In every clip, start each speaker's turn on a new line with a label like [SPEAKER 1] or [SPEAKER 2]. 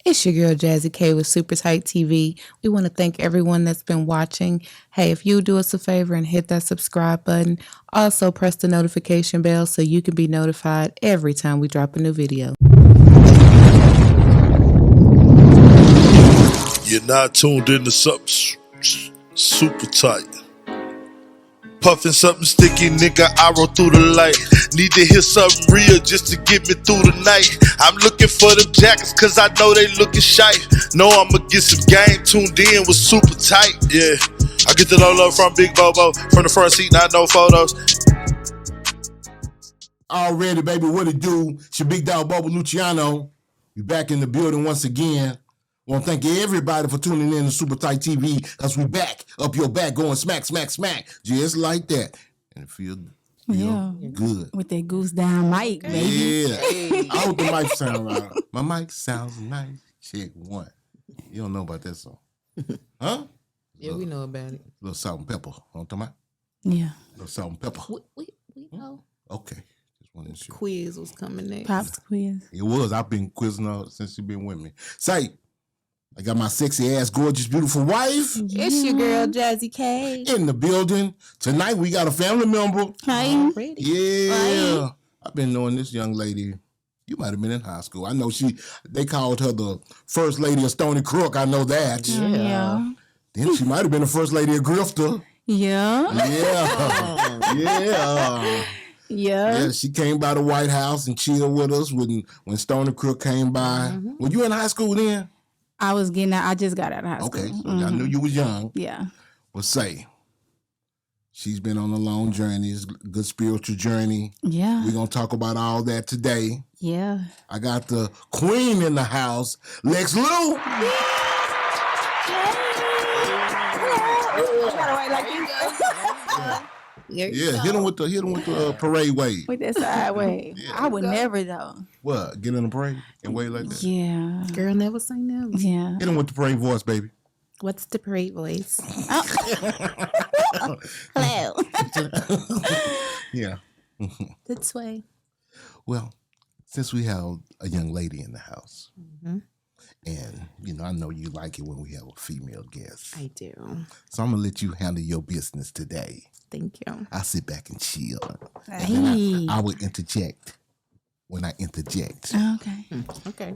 [SPEAKER 1] It's your girl Jazzy K with Super Tight TV. We want to thank everyone that's been watching. Hey, if you do us a favor and hit that subscribe button, also press the notification bell so you can be notified every time we drop a new video.
[SPEAKER 2] You're not tuned into something super tight. Puffin' something sticky, nigga, I roll through the light. Need to hear something real just to get me through the night. I'm looking for them jackets cause I know they looking shite. Know I'ma get some game tuned in with super tight, yeah. I get the low love from Big Bobo, from the front seat, not no photos.
[SPEAKER 3] Already, baby, what it do? It's your big dog, Bobo Luciano. We back in the building once again. Want to thank everybody for tuning in to Super Tight TV, because we back, up your back, going smack, smack, smack, just like that. And it feels good.
[SPEAKER 4] With that goose down mic, baby.
[SPEAKER 3] Yeah. I hope the mic sound right. My mic sounds nice. Check one. You don't know about that song. Huh?
[SPEAKER 1] Yeah, we know about it.
[SPEAKER 3] Little salt and pepper. On to my?
[SPEAKER 4] Yeah.
[SPEAKER 3] Little salt and pepper.
[SPEAKER 1] We know.
[SPEAKER 3] Okay. Just wanted to show.
[SPEAKER 1] Quiz was coming next.
[SPEAKER 4] Pops quiz.
[SPEAKER 3] It was. I've been quizzing her since she been with me. Say, I got my sexy ass, gorgeous, beautiful wife
[SPEAKER 1] It's your girl Jazzy K.
[SPEAKER 3] in the building. Tonight we got a family member.
[SPEAKER 4] Hi.
[SPEAKER 3] Yeah. I've been knowing this young lady. You might have been in high school. I know they called her the first lady of Stony Crook. I know that.
[SPEAKER 4] Yeah.
[SPEAKER 3] Then she might have been the first lady of Grifter.
[SPEAKER 4] Yeah.
[SPEAKER 3] Yeah. Yeah.
[SPEAKER 4] Yeah.
[SPEAKER 3] She came by the White House and chilled with us when Stony Crook came by.
[SPEAKER 4] Mm-hmm.
[SPEAKER 3] Were you in high school then?
[SPEAKER 4] I was getting out. I just got out of high school.
[SPEAKER 3] Okay, so I knew you was young.
[SPEAKER 4] Yeah.
[SPEAKER 3] Well, say, she's been on a long journey, it's a good spiritual journey.
[SPEAKER 4] Yeah.
[SPEAKER 3] We're going to talk about all that today.
[SPEAKER 4] Yeah.
[SPEAKER 3] I got the queen in the house, Lex Lou. Yeah, hit him with the parade wave.
[SPEAKER 4] With that side wave.
[SPEAKER 3] Yeah.
[SPEAKER 4] I would never though.
[SPEAKER 3] What? Get in the parade and wave like that?
[SPEAKER 4] Yeah.
[SPEAKER 1] Girl never say never.
[SPEAKER 4] Yeah.
[SPEAKER 3] Hit him with the parade voice, baby.
[SPEAKER 1] What's the parade voice?
[SPEAKER 4] Hello.
[SPEAKER 3] Yeah.
[SPEAKER 1] This way.
[SPEAKER 3] Well, since we have a young lady in the house, and I know you like it when we have a female guest.
[SPEAKER 1] I do.
[SPEAKER 3] So I'm gonna let you handle your business today.
[SPEAKER 1] Thank you.
[SPEAKER 3] I sit back and chill.
[SPEAKER 4] Hey.
[SPEAKER 3] And then I will interject when I interject.
[SPEAKER 4] Okay.
[SPEAKER 1] Okay.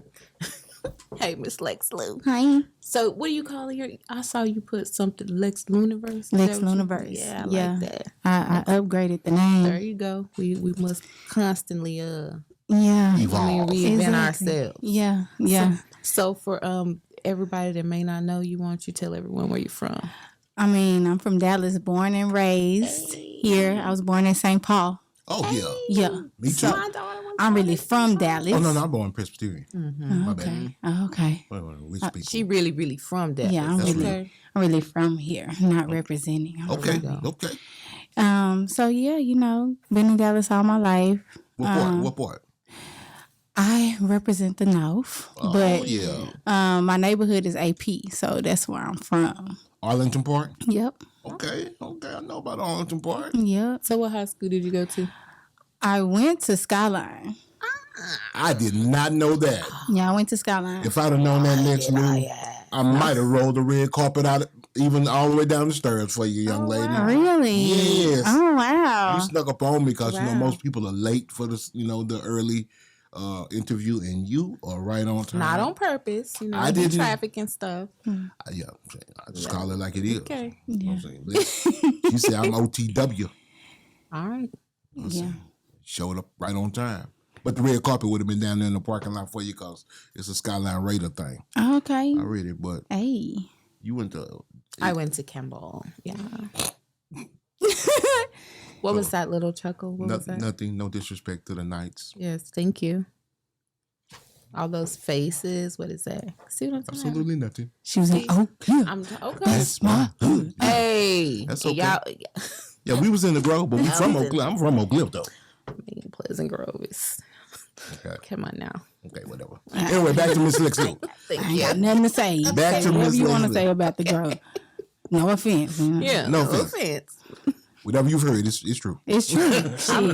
[SPEAKER 1] Hey, Miss Lex Lou.
[SPEAKER 4] Hi.
[SPEAKER 1] So, what do you call her? I saw you put something Lex Luniverse.
[SPEAKER 4] Lex Luniverse.
[SPEAKER 1] Yeah, I like that.
[SPEAKER 4] I upgraded the name.
[SPEAKER 1] There you go. We must constantly
[SPEAKER 4] Yeah.
[SPEAKER 3] Evolve.
[SPEAKER 1] reinvent ourselves.
[SPEAKER 4] Yeah. Yeah.
[SPEAKER 1] So for everybody that may not know you, why don't you tell everyone where you're from?
[SPEAKER 4] I mean, I'm from Dallas, born and raised here. I was born in St. Paul.
[SPEAKER 3] Oh, yeah.
[SPEAKER 4] Yeah.
[SPEAKER 3] Me too.
[SPEAKER 4] So I'm really from Dallas.
[SPEAKER 3] Oh, no, I'm born Presbyterian. My bad.
[SPEAKER 4] Okay. Oh, okay.
[SPEAKER 3] Wait, which people?
[SPEAKER 1] She really from Dallas.
[SPEAKER 4] Yeah, I'm
[SPEAKER 3] That's
[SPEAKER 4] really, I'm really from here. I'm not representing.
[SPEAKER 3] Okay.
[SPEAKER 4] So yeah, been in Dallas all my life.
[SPEAKER 3] What part?
[SPEAKER 4] I represent the North, but
[SPEAKER 3] yeah.
[SPEAKER 4] my neighborhood is AP, so that's where I'm from.
[SPEAKER 3] Arlington Park?
[SPEAKER 4] Yep.
[SPEAKER 3] Okay. I know about Arlington Park.
[SPEAKER 4] Yep.
[SPEAKER 1] So what high school did you go to?
[SPEAKER 4] I went to Skyline.
[SPEAKER 3] I did not know that.
[SPEAKER 4] Yeah, I went to Skyline.
[SPEAKER 3] If I'd have known that next move, I might have rolled the red carpet out, even all the way down the stairs for you, young lady.
[SPEAKER 4] Really?
[SPEAKER 3] Yes.
[SPEAKER 4] Oh, wow.
[SPEAKER 3] You snuck up on me because
[SPEAKER 4] Wow.
[SPEAKER 3] most people are late for this, the early interview, and you are right on time.
[SPEAKER 1] Not on purpose.
[SPEAKER 3] I didn't.
[SPEAKER 1] Traffic and stuff.
[SPEAKER 3] Yeah, I just call it like it is.
[SPEAKER 1] Okay.
[SPEAKER 3] You know what I'm saying? You say I'm OTW.
[SPEAKER 1] All right.
[SPEAKER 4] Yeah.
[SPEAKER 3] Showed up right on time. But the red carpet would have been down there in the parking lot for you because it's a Skyline Raider thing.
[SPEAKER 4] Okay.
[SPEAKER 3] I read it, but
[SPEAKER 4] Hey.
[SPEAKER 3] you went to...
[SPEAKER 1] I went to Kimball. Yeah. What was that little chuckle? What was that?
[SPEAKER 3] Nothing, no disrespect to the Knights.
[SPEAKER 1] Yes, thank you. All those faces. What is that? See what I'm talking
[SPEAKER 3] Absolutely nothing.
[SPEAKER 4] She was like, oh, yeah.
[SPEAKER 1] Okay.
[SPEAKER 3] That's my hood.
[SPEAKER 1] Hey.
[SPEAKER 3] That's okay.
[SPEAKER 1] Y'all,
[SPEAKER 3] Yeah, we was in the Grove, but we from Oak Cliff. I'm from Oak Cliff, though.
[SPEAKER 1] I mean, Pleasant Grove is...
[SPEAKER 3] Okay.
[SPEAKER 1] Come on now.
[SPEAKER 3] Okay, whatever. Anyway, back to Miss Lex Lou.
[SPEAKER 1] Thank
[SPEAKER 4] I ain't
[SPEAKER 1] you.
[SPEAKER 4] got nothing to say.
[SPEAKER 3] Back
[SPEAKER 4] Say
[SPEAKER 3] to
[SPEAKER 4] whatever
[SPEAKER 3] Miss
[SPEAKER 4] you want to
[SPEAKER 3] Leslie.
[SPEAKER 4] say about the girl. No offense.
[SPEAKER 1] Yeah,
[SPEAKER 3] No
[SPEAKER 1] no
[SPEAKER 3] offense.
[SPEAKER 1] offense.
[SPEAKER 3] Whatever you've heard, it's true.
[SPEAKER 4] It's true.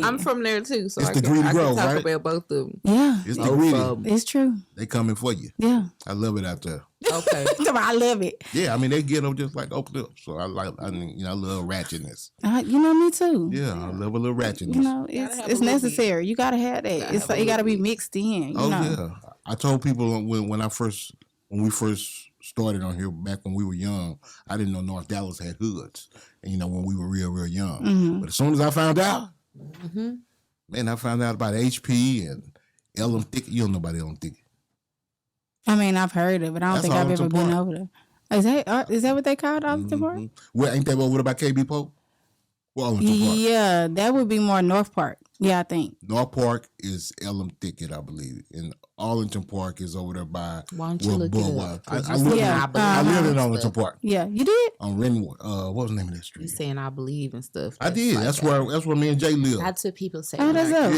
[SPEAKER 1] I'm from there too, so
[SPEAKER 3] It's
[SPEAKER 1] I
[SPEAKER 3] the
[SPEAKER 1] can,
[SPEAKER 3] Greedy
[SPEAKER 1] I can
[SPEAKER 3] Grove,
[SPEAKER 1] talk
[SPEAKER 3] right?
[SPEAKER 1] about both of them.
[SPEAKER 4] Yeah,
[SPEAKER 3] It's the
[SPEAKER 1] Both
[SPEAKER 3] greedy.
[SPEAKER 1] of 'em.
[SPEAKER 4] it's true.
[SPEAKER 3] They coming for you.
[SPEAKER 4] Yeah.
[SPEAKER 3] I love it out there.
[SPEAKER 1] Okay.
[SPEAKER 4] I love it.
[SPEAKER 3] Yeah, I mean they get them just like open up. So I love ratchetness.
[SPEAKER 4] You know, me too.
[SPEAKER 3] Yeah, I love a little ratchetness.
[SPEAKER 4] You know,
[SPEAKER 1] Gotta have
[SPEAKER 4] it's
[SPEAKER 1] a little
[SPEAKER 4] necessary. You gotta have that.
[SPEAKER 1] Gotta
[SPEAKER 4] It's
[SPEAKER 1] have
[SPEAKER 4] like
[SPEAKER 1] a
[SPEAKER 4] it gotta
[SPEAKER 1] little
[SPEAKER 4] be mixed in. You
[SPEAKER 3] Oh
[SPEAKER 4] know.
[SPEAKER 3] yeah, I told people when we first started on here back when we were young, I didn't know North Dallas had hoods, and when we were real young.
[SPEAKER 4] Mm-hmm.
[SPEAKER 3] But as soon as I found out, man, I found out about HP and Ellen Thick. You don't know about Ellen Thick.
[SPEAKER 4] I mean, I've heard of it. I don't
[SPEAKER 3] That's
[SPEAKER 4] think I've ever
[SPEAKER 3] Arlington
[SPEAKER 4] been
[SPEAKER 3] Park.
[SPEAKER 4] over there. Is that what they called Arlington Park?
[SPEAKER 3] Well, ain't that over there by KB Pope? Well, Arlington Park.
[SPEAKER 4] Yeah, that would be more North Park. Yeah, I think.
[SPEAKER 3] North Park is Ellen Thicket, I believe, and Arlington Park is over there by
[SPEAKER 1] Why don't you look it
[SPEAKER 3] Boulevard.
[SPEAKER 1] up?
[SPEAKER 3] I
[SPEAKER 1] 'Cause you
[SPEAKER 3] live,
[SPEAKER 1] saying
[SPEAKER 4] Yeah,
[SPEAKER 3] I live in
[SPEAKER 1] and
[SPEAKER 3] Arlington
[SPEAKER 1] stuff.
[SPEAKER 3] Park
[SPEAKER 4] Yeah, you did.
[SPEAKER 3] on Renwood. What was the name of that
[SPEAKER 1] You
[SPEAKER 3] street?
[SPEAKER 1] saying I believe and stuff.
[SPEAKER 3] I did.
[SPEAKER 1] like
[SPEAKER 3] That's
[SPEAKER 1] that.
[SPEAKER 3] where me and Jay live.
[SPEAKER 1] That's what people say.
[SPEAKER 4] Oh, that's up.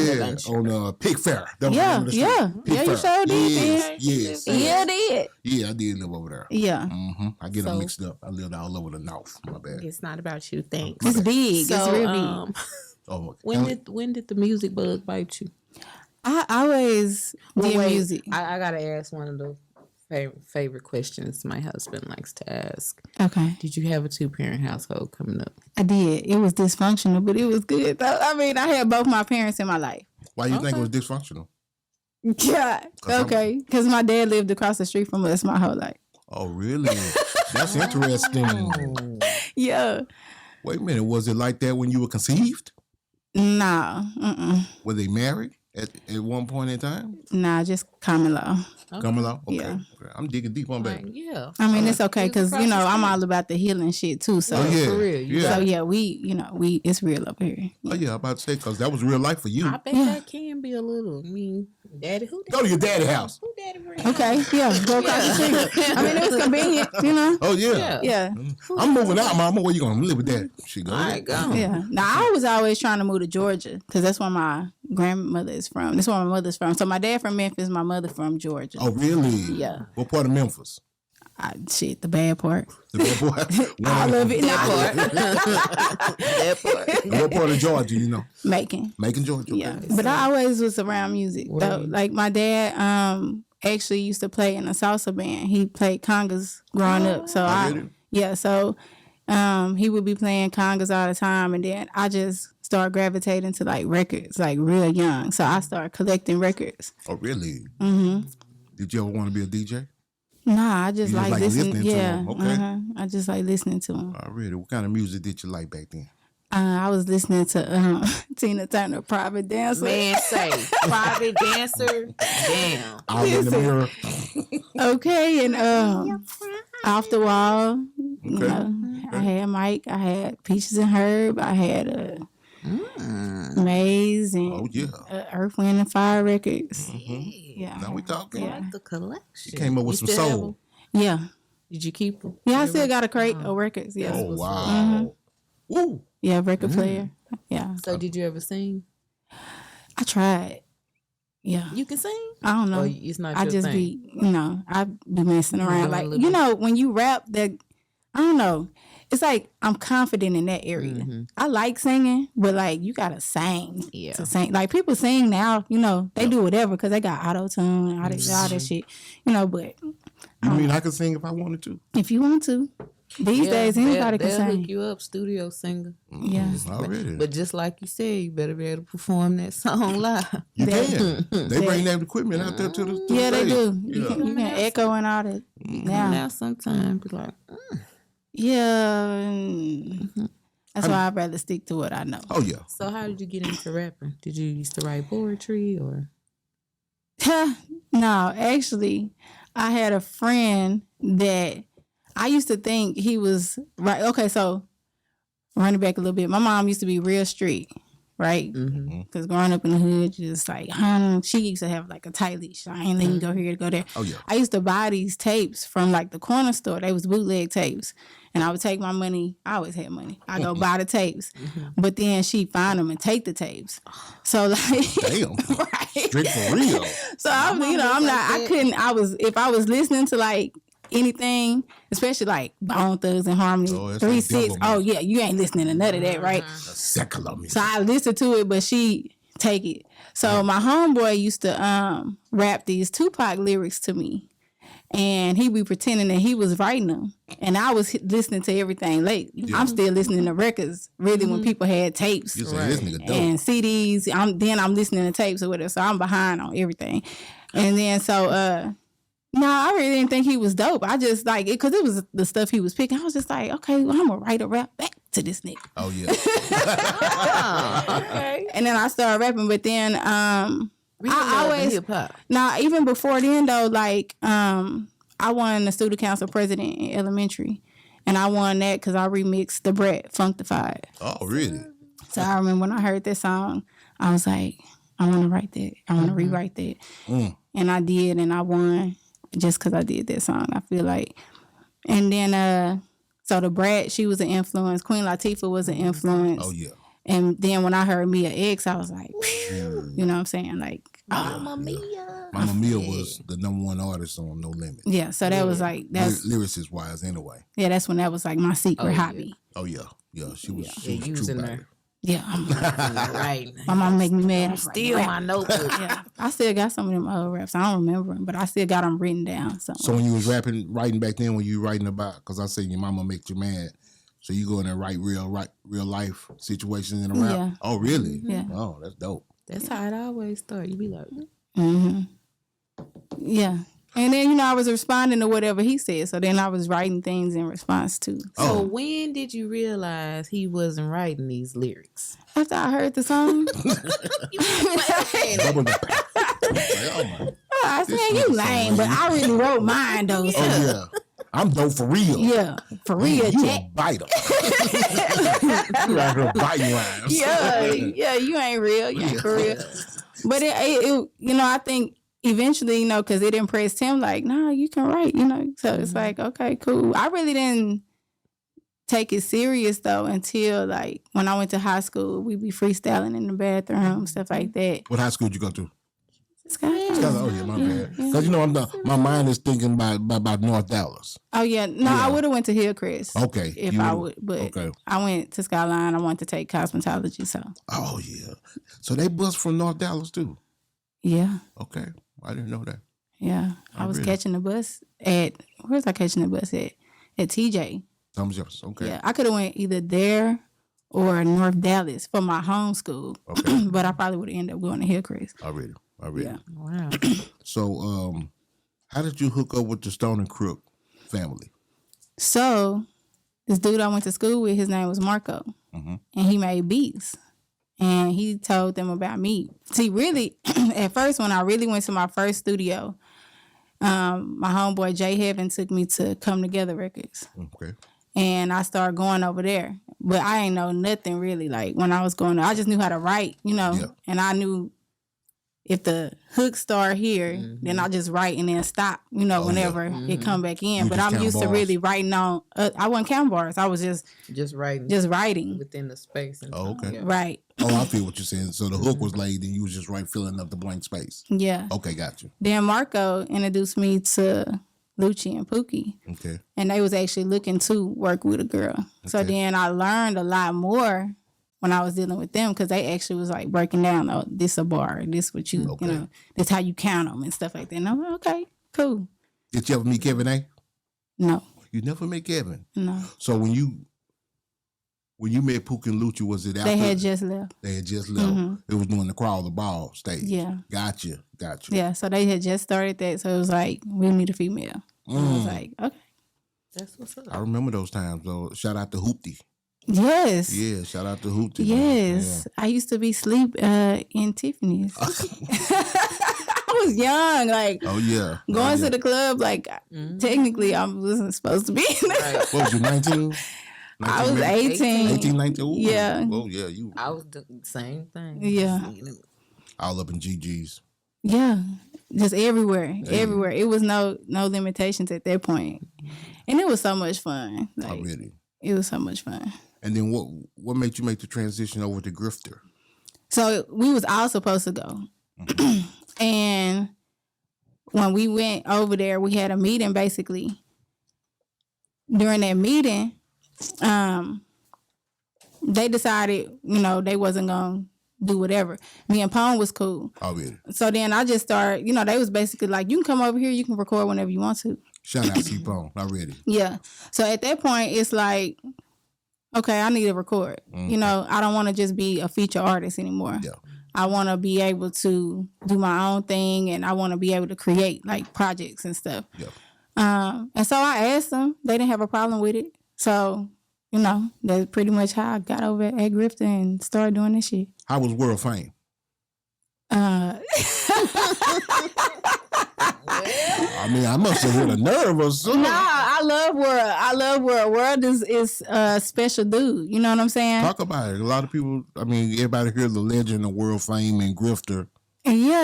[SPEAKER 3] Yeah, on Pig Fair. That was the
[SPEAKER 4] Yeah,
[SPEAKER 3] name of the street.
[SPEAKER 4] yeah.
[SPEAKER 3] Pig
[SPEAKER 4] Yeah, you
[SPEAKER 3] Fair.
[SPEAKER 4] sure did,
[SPEAKER 3] Yes,
[SPEAKER 1] man.
[SPEAKER 3] yes,
[SPEAKER 1] Yeah,
[SPEAKER 4] Yeah,
[SPEAKER 3] yes.
[SPEAKER 4] did.
[SPEAKER 3] Yeah, I did live over there.
[SPEAKER 4] Yeah,
[SPEAKER 3] I get them
[SPEAKER 1] So-
[SPEAKER 3] mixed up. I lived all over the north. My bad.
[SPEAKER 1] It's not about you. Thanks.
[SPEAKER 4] it's big.
[SPEAKER 1] So,
[SPEAKER 4] it's real big.
[SPEAKER 3] Oh,
[SPEAKER 1] when did the music bug bite you?
[SPEAKER 4] I always did
[SPEAKER 1] wait,
[SPEAKER 4] music.
[SPEAKER 1] I gotta ask one of the favorite questions my husband likes to ask.
[SPEAKER 4] Okay,
[SPEAKER 1] Did you have a 2-parent household coming up?
[SPEAKER 4] I did. It was dysfunctional, but it was good. I mean, I had both my parents in my life.
[SPEAKER 3] Why you think it was dysfunctional?
[SPEAKER 4] Yeah.
[SPEAKER 3] 'Cause
[SPEAKER 4] Okay. Because my dad lived across the street from us my whole life.
[SPEAKER 3] Oh, really? That's interesting.
[SPEAKER 4] Yeah.
[SPEAKER 3] Wait a minute. Was it like that when you were conceived?
[SPEAKER 4] Nah.
[SPEAKER 3] Were they married at one point in time?
[SPEAKER 4] Nah, just common law.
[SPEAKER 3] Come along. Okay.
[SPEAKER 4] Yeah.
[SPEAKER 3] Okay. I'm digging deep on that.
[SPEAKER 1] Like, yeah.
[SPEAKER 4] I mean, it's okay
[SPEAKER 1] He was
[SPEAKER 4] because,
[SPEAKER 1] across the
[SPEAKER 4] I'm
[SPEAKER 1] street.
[SPEAKER 4] all about the healing shit too. So,
[SPEAKER 3] Oh, yeah.
[SPEAKER 1] For real. You
[SPEAKER 3] Yeah.
[SPEAKER 4] so yeah, we, it's real up here.
[SPEAKER 3] Oh, yeah. I'm about to say, because that was real life for you.
[SPEAKER 1] I bet that can be a little. I mean, daddy, who?
[SPEAKER 3] Go to your daddy's house.
[SPEAKER 1] Who daddy bring?
[SPEAKER 4] Okay. Yeah. Go across the street. I mean, it was convenient,
[SPEAKER 3] Oh, yeah.
[SPEAKER 1] Yeah.
[SPEAKER 4] Yeah.
[SPEAKER 3] I'm moving out, mama. Where you going to live with that? She goes.
[SPEAKER 1] All right, go.
[SPEAKER 4] Yeah. Now, I was always trying to move to Georgia because that's where my grandmother is from. That's where my mother's from. So, my dad from Memphis, my mother from Georgia.
[SPEAKER 3] Oh, really?
[SPEAKER 4] Yeah.
[SPEAKER 3] What part of Memphis?
[SPEAKER 4] The bad part.
[SPEAKER 3] The bad boy?
[SPEAKER 4] All of it. Nah.
[SPEAKER 1] That part.
[SPEAKER 3] What part of Georgia, you know?
[SPEAKER 4] Macon.
[SPEAKER 3] Macon, Georgia. Okay.
[SPEAKER 4] Yeah. But I always was around music. Though. Like my dad actually used to play in a salsa band. He played congas growing up. So he would be playing congas all the time, and then I just started gravitating to like records, like real young. So I started collecting records.
[SPEAKER 3] Oh, really?
[SPEAKER 4] Mm-hmm.
[SPEAKER 3] Did you ever want to be a DJ?
[SPEAKER 4] Nah, I just
[SPEAKER 3] You just
[SPEAKER 4] like
[SPEAKER 3] like
[SPEAKER 4] listening.
[SPEAKER 3] listening to
[SPEAKER 4] Yeah,
[SPEAKER 3] 'em, okay.
[SPEAKER 4] I just like listening to them.
[SPEAKER 3] Oh, really? What kind of music did you like back then?
[SPEAKER 4] I was listening to Tina Turner, Private Dancer.
[SPEAKER 1] Man, say private dancer. Damn.
[SPEAKER 3] All in the mirror.
[SPEAKER 4] Okay, and Off the Wall. You
[SPEAKER 3] Okay.
[SPEAKER 4] know, I had Mike. I had Peaches and Herb. I had Maze and
[SPEAKER 3] Oh, yeah.
[SPEAKER 4] Earth, Wind and Fire records. Yeah,
[SPEAKER 3] Now we talking.
[SPEAKER 4] Yeah.
[SPEAKER 1] The collection.
[SPEAKER 3] You came up with
[SPEAKER 1] You
[SPEAKER 3] some
[SPEAKER 1] still have
[SPEAKER 3] soul.
[SPEAKER 4] yeah,
[SPEAKER 1] them? Did you keep them?
[SPEAKER 4] yeah. I still got a crate of records. Yeah,
[SPEAKER 3] Oh, wow. Woo.
[SPEAKER 4] yeah, record player. Yeah,
[SPEAKER 1] So did you ever sing?
[SPEAKER 4] I tried. Yeah,
[SPEAKER 1] You can sing?
[SPEAKER 4] I don't know.
[SPEAKER 1] Or it's not
[SPEAKER 4] I
[SPEAKER 1] your
[SPEAKER 4] just
[SPEAKER 1] thing?
[SPEAKER 4] be, I be messing
[SPEAKER 1] doing
[SPEAKER 4] around.
[SPEAKER 1] a
[SPEAKER 4] Like,
[SPEAKER 1] little
[SPEAKER 4] when you rap, that I don't know. It's like I'm confident in that area. I like singing, but like you gotta sing
[SPEAKER 1] Yeah.
[SPEAKER 4] to sing. Like people sing now, they do whatever because they got auto tune and all that shit. But
[SPEAKER 3] You mean I could sing if I wanted to?
[SPEAKER 4] if you want to, these days anybody can
[SPEAKER 1] they'll
[SPEAKER 4] sing.
[SPEAKER 1] hook you up, studio singer.
[SPEAKER 4] Yeah.
[SPEAKER 3] Already.
[SPEAKER 1] But just like you said, you better be able to perform that song live.
[SPEAKER 3] You can. They bring that equipment out there to the
[SPEAKER 4] Yeah, they
[SPEAKER 3] stage.
[SPEAKER 4] do. You
[SPEAKER 3] Yeah.
[SPEAKER 4] can echo and all that.
[SPEAKER 1] Now
[SPEAKER 4] Now,
[SPEAKER 1] sometimes be like,
[SPEAKER 4] yeah. That's why I'd rather stick to what I know.
[SPEAKER 3] Oh, yeah.
[SPEAKER 1] so how did you get into rapping? Did you used to write poetry or?
[SPEAKER 4] No, actually, I had a friend that I used to think he was right. Okay, so running back a little bit, my mom used to be real street, right? Because growing up in the hood, just like, she used to have like a tight leash. I ain't letting you go here to go there.
[SPEAKER 3] Oh, yeah.
[SPEAKER 4] I used to buy these tapes from like the corner store. They was bootleg tapes. And I would take my money. I always had money. I go buy the tapes. But then she'd find them and take the tapes. So like,
[SPEAKER 3] Damn.
[SPEAKER 4] right.
[SPEAKER 3] Straight for real.
[SPEAKER 4] So I'm not. I couldn't. If I was listening to like anything, especially like Bone Thugs and Harmony,
[SPEAKER 3] Oh, that's
[SPEAKER 4] 3
[SPEAKER 3] like
[SPEAKER 4] 6.
[SPEAKER 3] devil
[SPEAKER 4] Oh
[SPEAKER 3] music.
[SPEAKER 4] yeah, you ain't listening to none of that, right?
[SPEAKER 3] Secular music.
[SPEAKER 4] So I listened to it, but she take it. So my homeboy used to rap these Tupac lyrics to me. And he be pretending that he was writing them. And I was listening to everything late. I'm still listening to records, really, when people had tapes
[SPEAKER 3] You say this nigga dope.
[SPEAKER 4] and CDs. I'm listening to tapes or whatever. So I'm behind on everything. And then so no, I really didn't think he was dope. I just like it because it was the stuff he was picking. I was just like, okay, well, I'm gonna write a rap back to this nigga.
[SPEAKER 3] Oh yeah.
[SPEAKER 1] Okay.
[SPEAKER 4] And then I started rapping, but then I always
[SPEAKER 1] hip hop.
[SPEAKER 4] Now, even before then, though, like, I won the student council president in elementary. And I won that because I remixed The Brat, Functified.
[SPEAKER 3] Oh really?
[SPEAKER 4] So I remember when I heard that song, I was like, I want to write that. I want to rewrite that. And I did, and I won just because I did that song, I feel like. And then, so The Brat, she was an influence. Queen Latifah was an influence.
[SPEAKER 3] Oh yeah.
[SPEAKER 4] And then when I heard Mia X, I was like, you know what I'm saying? Like,
[SPEAKER 1] Mamma Mia.
[SPEAKER 3] Mama Mia was the #1 artist on No Limit.
[SPEAKER 4] yeah, so that was like,
[SPEAKER 3] Lyricist wise anyway.
[SPEAKER 4] yeah, that's when that was like my secret hobby.
[SPEAKER 3] Oh yeah. Yeah. She was
[SPEAKER 1] Yeah, you was
[SPEAKER 3] true
[SPEAKER 1] in
[SPEAKER 3] about
[SPEAKER 1] there.
[SPEAKER 3] it.
[SPEAKER 4] Yeah,
[SPEAKER 1] Right.
[SPEAKER 4] my mom make me mad. I'm
[SPEAKER 1] Steal
[SPEAKER 4] like,
[SPEAKER 1] my notebook.
[SPEAKER 4] yeah, I still got some of them old raps. I don't remember them, but I still got them written down.
[SPEAKER 3] So when you was writing back then, when you writing about, because I said your mama make you mad, so you go in and write real life situations in a rap.
[SPEAKER 4] Yeah.
[SPEAKER 3] Oh really?
[SPEAKER 4] Yeah.
[SPEAKER 3] Oh, that's dope.
[SPEAKER 1] That's how it always starts. You be like,
[SPEAKER 4] yeah. And then, I was responding to whatever he said. So then I was writing things in response to.
[SPEAKER 1] so when did you realize he wasn't writing these lyrics?
[SPEAKER 4] After I heard the song,
[SPEAKER 3] Double the like, oh my.
[SPEAKER 4] I said, you lame, but I really wrote mine, though. So,
[SPEAKER 3] Oh yeah. I'm dope for real.
[SPEAKER 4] yeah, for real,
[SPEAKER 3] You
[SPEAKER 4] Jack.
[SPEAKER 3] a biter. You out here biting rhymes.
[SPEAKER 4] Yeah, you ain't real. You ain't for real. But it I think eventually, because it impressed him, like, nah, you can write, So it's like, okay, cool. I really didn't take it serious though until like when I went to high school. We be freestyling in the bathroom, stuff like that.
[SPEAKER 3] What high school did you go to?
[SPEAKER 4] Scott.
[SPEAKER 3] Oh yeah, my bad. Because my mind is thinking about North Dallas.
[SPEAKER 4] Oh yeah, no, I would have went to Hillcrest.
[SPEAKER 3] Okay.
[SPEAKER 4] If
[SPEAKER 3] You
[SPEAKER 4] I
[SPEAKER 3] would've-
[SPEAKER 4] would, but
[SPEAKER 3] okay.
[SPEAKER 4] I went to Skyline. I wanted to take cosmetology, so
[SPEAKER 3] Oh yeah. So they bus from North Dallas too.
[SPEAKER 4] yeah.
[SPEAKER 3] Okay. I didn't know that.
[SPEAKER 4] Yeah, I was
[SPEAKER 3] really?
[SPEAKER 4] catching the bus at where's I catching the bus at? At TJ.
[SPEAKER 3] Thomas Jefferson. Okay.
[SPEAKER 4] Yeah, I could have went either there or North Dallas for my home school,
[SPEAKER 3] Okay.
[SPEAKER 4] but I probably would have ended up going to Hillcrest.
[SPEAKER 3] I read it.
[SPEAKER 4] Yeah.
[SPEAKER 1] Wow.
[SPEAKER 3] So, how did you hook up with the Stone and Crook family?
[SPEAKER 4] So this dude I went to school with, his name was Marco, and he made beats. And he told them about me. See, really, at first, when I really went to my first studio, my homeboy Jay Heaven took me to Come Together Records.
[SPEAKER 3] Okay.
[SPEAKER 4] And I started going over there. But I ain't know nothing really. Like, when I was going there, I just knew how to write,
[SPEAKER 3] Yeah.
[SPEAKER 4] And I knew if the hook start here, then I just write and then stop, whenever it come back in.
[SPEAKER 3] You
[SPEAKER 4] But
[SPEAKER 3] just
[SPEAKER 4] I'm
[SPEAKER 3] count
[SPEAKER 4] used to
[SPEAKER 3] bars.
[SPEAKER 4] really writing on, I wasn't counting bars. I was
[SPEAKER 1] Just writing
[SPEAKER 4] just writing.
[SPEAKER 1] within the space. And
[SPEAKER 3] Oh, okay.
[SPEAKER 1] Yeah.
[SPEAKER 4] Right.
[SPEAKER 3] Oh, I feel what you're saying. So the hook was laid, and you was just filling up the blank space.
[SPEAKER 4] Yeah.
[SPEAKER 3] Okay, got you.
[SPEAKER 4] Then Marco introduced me to Lucci and Pookie.
[SPEAKER 3] Okay.
[SPEAKER 4] And they was actually looking to work with a girl. So
[SPEAKER 3] Okay.
[SPEAKER 4] then I learned a lot more when I was dealing with them because they actually was like breaking down, oh, this a bar, this what you,
[SPEAKER 3] Okay.
[SPEAKER 4] this how you count them and stuff like that. And I'm like, okay, cool.
[SPEAKER 3] Did you ever meet Kevin A?
[SPEAKER 4] No,
[SPEAKER 3] You never met Kevin.
[SPEAKER 4] no.
[SPEAKER 3] So when you met Pookie and Lucci, was it after
[SPEAKER 4] They had just left.
[SPEAKER 3] they had just left? It was doing the crawl the ball stage.
[SPEAKER 4] Yeah.
[SPEAKER 3] Gotcha.
[SPEAKER 4] Yeah, so they had just started that. So it was like, we need a female. And I was like, okay.
[SPEAKER 1] That's what's up.
[SPEAKER 3] I remember those times though. Shout out to Hoopty.
[SPEAKER 4] Yes.
[SPEAKER 3] Yeah, shout out to Hoopty. man.
[SPEAKER 4] Yes. I used to be asleep in Tiffany's. I was young, like
[SPEAKER 3] Oh yeah.
[SPEAKER 4] going to the club, like technically I wasn't supposed to be in there.
[SPEAKER 1] Right.
[SPEAKER 3] What was you, 19?
[SPEAKER 4] I was 18.
[SPEAKER 3] 18, 19? Ooh.
[SPEAKER 4] Yeah.
[SPEAKER 3] Oh yeah, you
[SPEAKER 1] I was the same thing.
[SPEAKER 4] Yeah.
[SPEAKER 3] all up in GG's.
[SPEAKER 4] Yeah. Just everywhere. Everywhere. It was no limitations at that point. And it was so much fun. Like,
[SPEAKER 3] Already.
[SPEAKER 4] it was so much fun.
[SPEAKER 3] And then what made you make the transition over to Grifter?
[SPEAKER 4] So we was all supposed to go. And when we went over there, we had a meeting basically. during that meeting, they decided, they wasn't gonna do whatever. Me and Pone was cool.
[SPEAKER 3] Oh, really?
[SPEAKER 4] So then I just started, they was basically like, you can come over here, you can record whenever you want to.
[SPEAKER 3] Shout out C-Pone. Already.
[SPEAKER 4] Yeah. So at that point, it's like, okay, I need to record. I don't want to just be a feature artist anymore.
[SPEAKER 3] Yeah.
[SPEAKER 4] I want to be able to do my own thing, and I want to be able to create like projects and stuff.
[SPEAKER 3] Yeah.
[SPEAKER 4] And so I asked them. They didn't have a problem with it. So, that's pretty much how I got over at Grifter and started doing this shit.
[SPEAKER 3] How was World Fame?
[SPEAKER 4] Uh,
[SPEAKER 3] I mean, I must have hit a nerve or something.
[SPEAKER 4] Nah, I love World. I love World. World is a special dude. You know what I'm saying?
[SPEAKER 3] Talk about it. A lot of people, I mean, everybody hears the legend of World Fame and Grifter.
[SPEAKER 4] And yeah,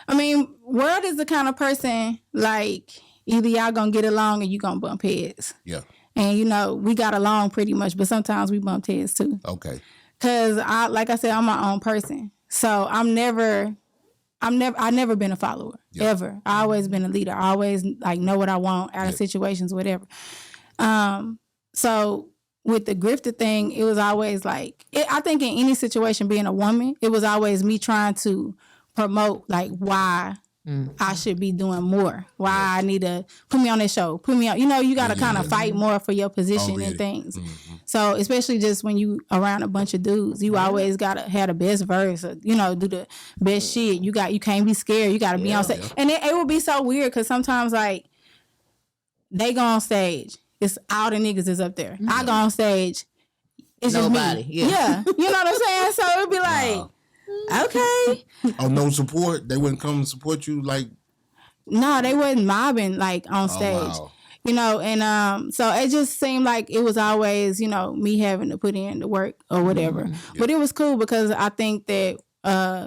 [SPEAKER 4] I mean, World is the kind of person, like, either y'all gonna get along or you gonna bump heads.
[SPEAKER 3] Yeah.
[SPEAKER 4] And, we got along pretty much, but sometimes we bumped heads too.
[SPEAKER 3] Okay.
[SPEAKER 4] Because, like I said, I'm my own person. So I've never been a follower, ever. I always been a leader. I always, like, know what I want out of situations, whatever. So with the Grifter thing, it was always like, I think in any situation, being a woman, it was always me trying to promote, like, why I should be doing more. Why I need to put me on this show. Put me on. You got to kind of fight more for your position and things. Mm-hmm. So especially just when you around a bunch of dudes, you always got to have the best verse or, do the best shit. You can't be scared. You got to be on stage. And it would be so weird because sometimes, like, they go on stage. It's all the niggas is up there. I go on stage. It's
[SPEAKER 5] nobody.
[SPEAKER 4] Just me. Yeah. You know what I'm saying? So it'd be like, okay.
[SPEAKER 3] Oh, no support? They wouldn't come and support you like?
[SPEAKER 4] No, they wasn't mobbing like on stage. Wow. And so it just seemed like it was always, me having to put in the work or whatever. Mm-hmm. But it was cool because I think that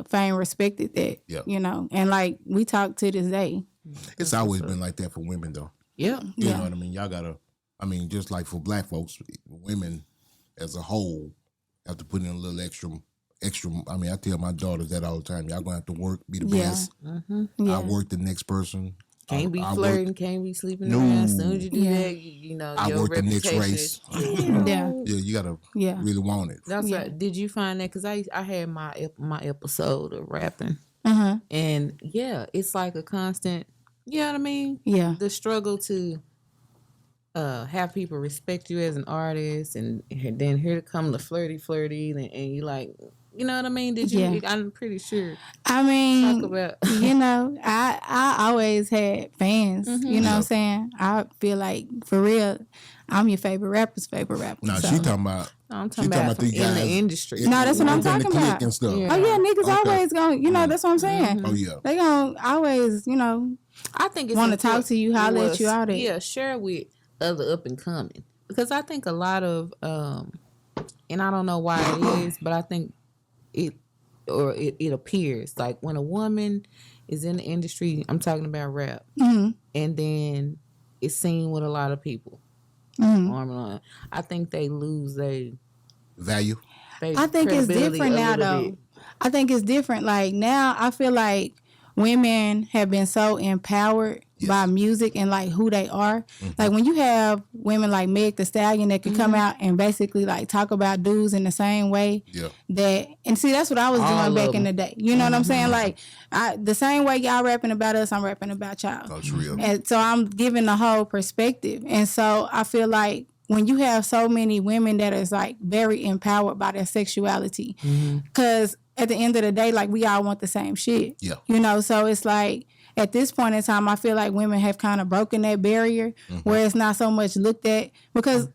[SPEAKER 4] Fame respected that, and like we talk to this day.
[SPEAKER 3] It's always been like that for women though.
[SPEAKER 5] Yeah.
[SPEAKER 3] You know what I mean? Y'all gotta, just like for black folks, women as a whole have to put in a little extra. I tell my daughters that all the time. Y'all gonna have to work, be the best. Mm-hmm. Yeah. I work the next person.
[SPEAKER 5] Can't be flirting, can't be sleeping around. As soon as you do that,
[SPEAKER 3] I
[SPEAKER 5] your
[SPEAKER 3] work the next race.
[SPEAKER 4] Yeah,
[SPEAKER 3] you gotta really want it.
[SPEAKER 5] That's right. Did you find that? Because I had my episode of rapping, and it's like a constant. You know what I mean?
[SPEAKER 4] Yeah,
[SPEAKER 5] the struggle to have people respect you as an artist, and then here come the flirty, and you like. You know what I mean? Did you? Yeah. I'm pretty sure.
[SPEAKER 4] I mean,
[SPEAKER 5] talk about.
[SPEAKER 4] I always had fans. Mm-hmm. You know what I'm saying? I feel like for real, I'm your favorite rapper's favorite rapper.
[SPEAKER 3] No, she talking about.
[SPEAKER 5] I'm talking about these guys
[SPEAKER 4] in the industry. No, that's what I'm talking about.
[SPEAKER 3] And stuff.
[SPEAKER 4] Yeah. Oh yeah, niggas always gonna. That's what I'm saying.
[SPEAKER 3] Mm-hmm. Oh yeah,
[SPEAKER 4] they gonna always.
[SPEAKER 5] I think it's
[SPEAKER 4] want to talk to you, holler at you out there.
[SPEAKER 5] Yeah, share with other up and coming because I think a lot of, and I don't know why it is, but I think. It appears like when a woman is in the industry, I'm talking about rap, and then it's seen with a lot of people. I think they lose their
[SPEAKER 3] value.
[SPEAKER 4] I think it's different now, though. I think it's different. Like now, I feel like women have been so empowered by music and like who they are. Mm-hmm. Like when you have women like Meg Thee Stallion that can come out and basically like talk about dudes in the same way and see that's what I was doing back in the day. You know what I'm saying? Like the same way y'all rapping about us, I'm rapping about y'all.
[SPEAKER 3] That's real.
[SPEAKER 4] And so I'm giving the whole perspective. And so I feel like when you have so many women that is like very empowered by their sexuality, because at the end of the day, like we all want the same shit. Yeah. So it's like at this point in time, I feel like women have kind of broken that barrier where it's not so much looked at because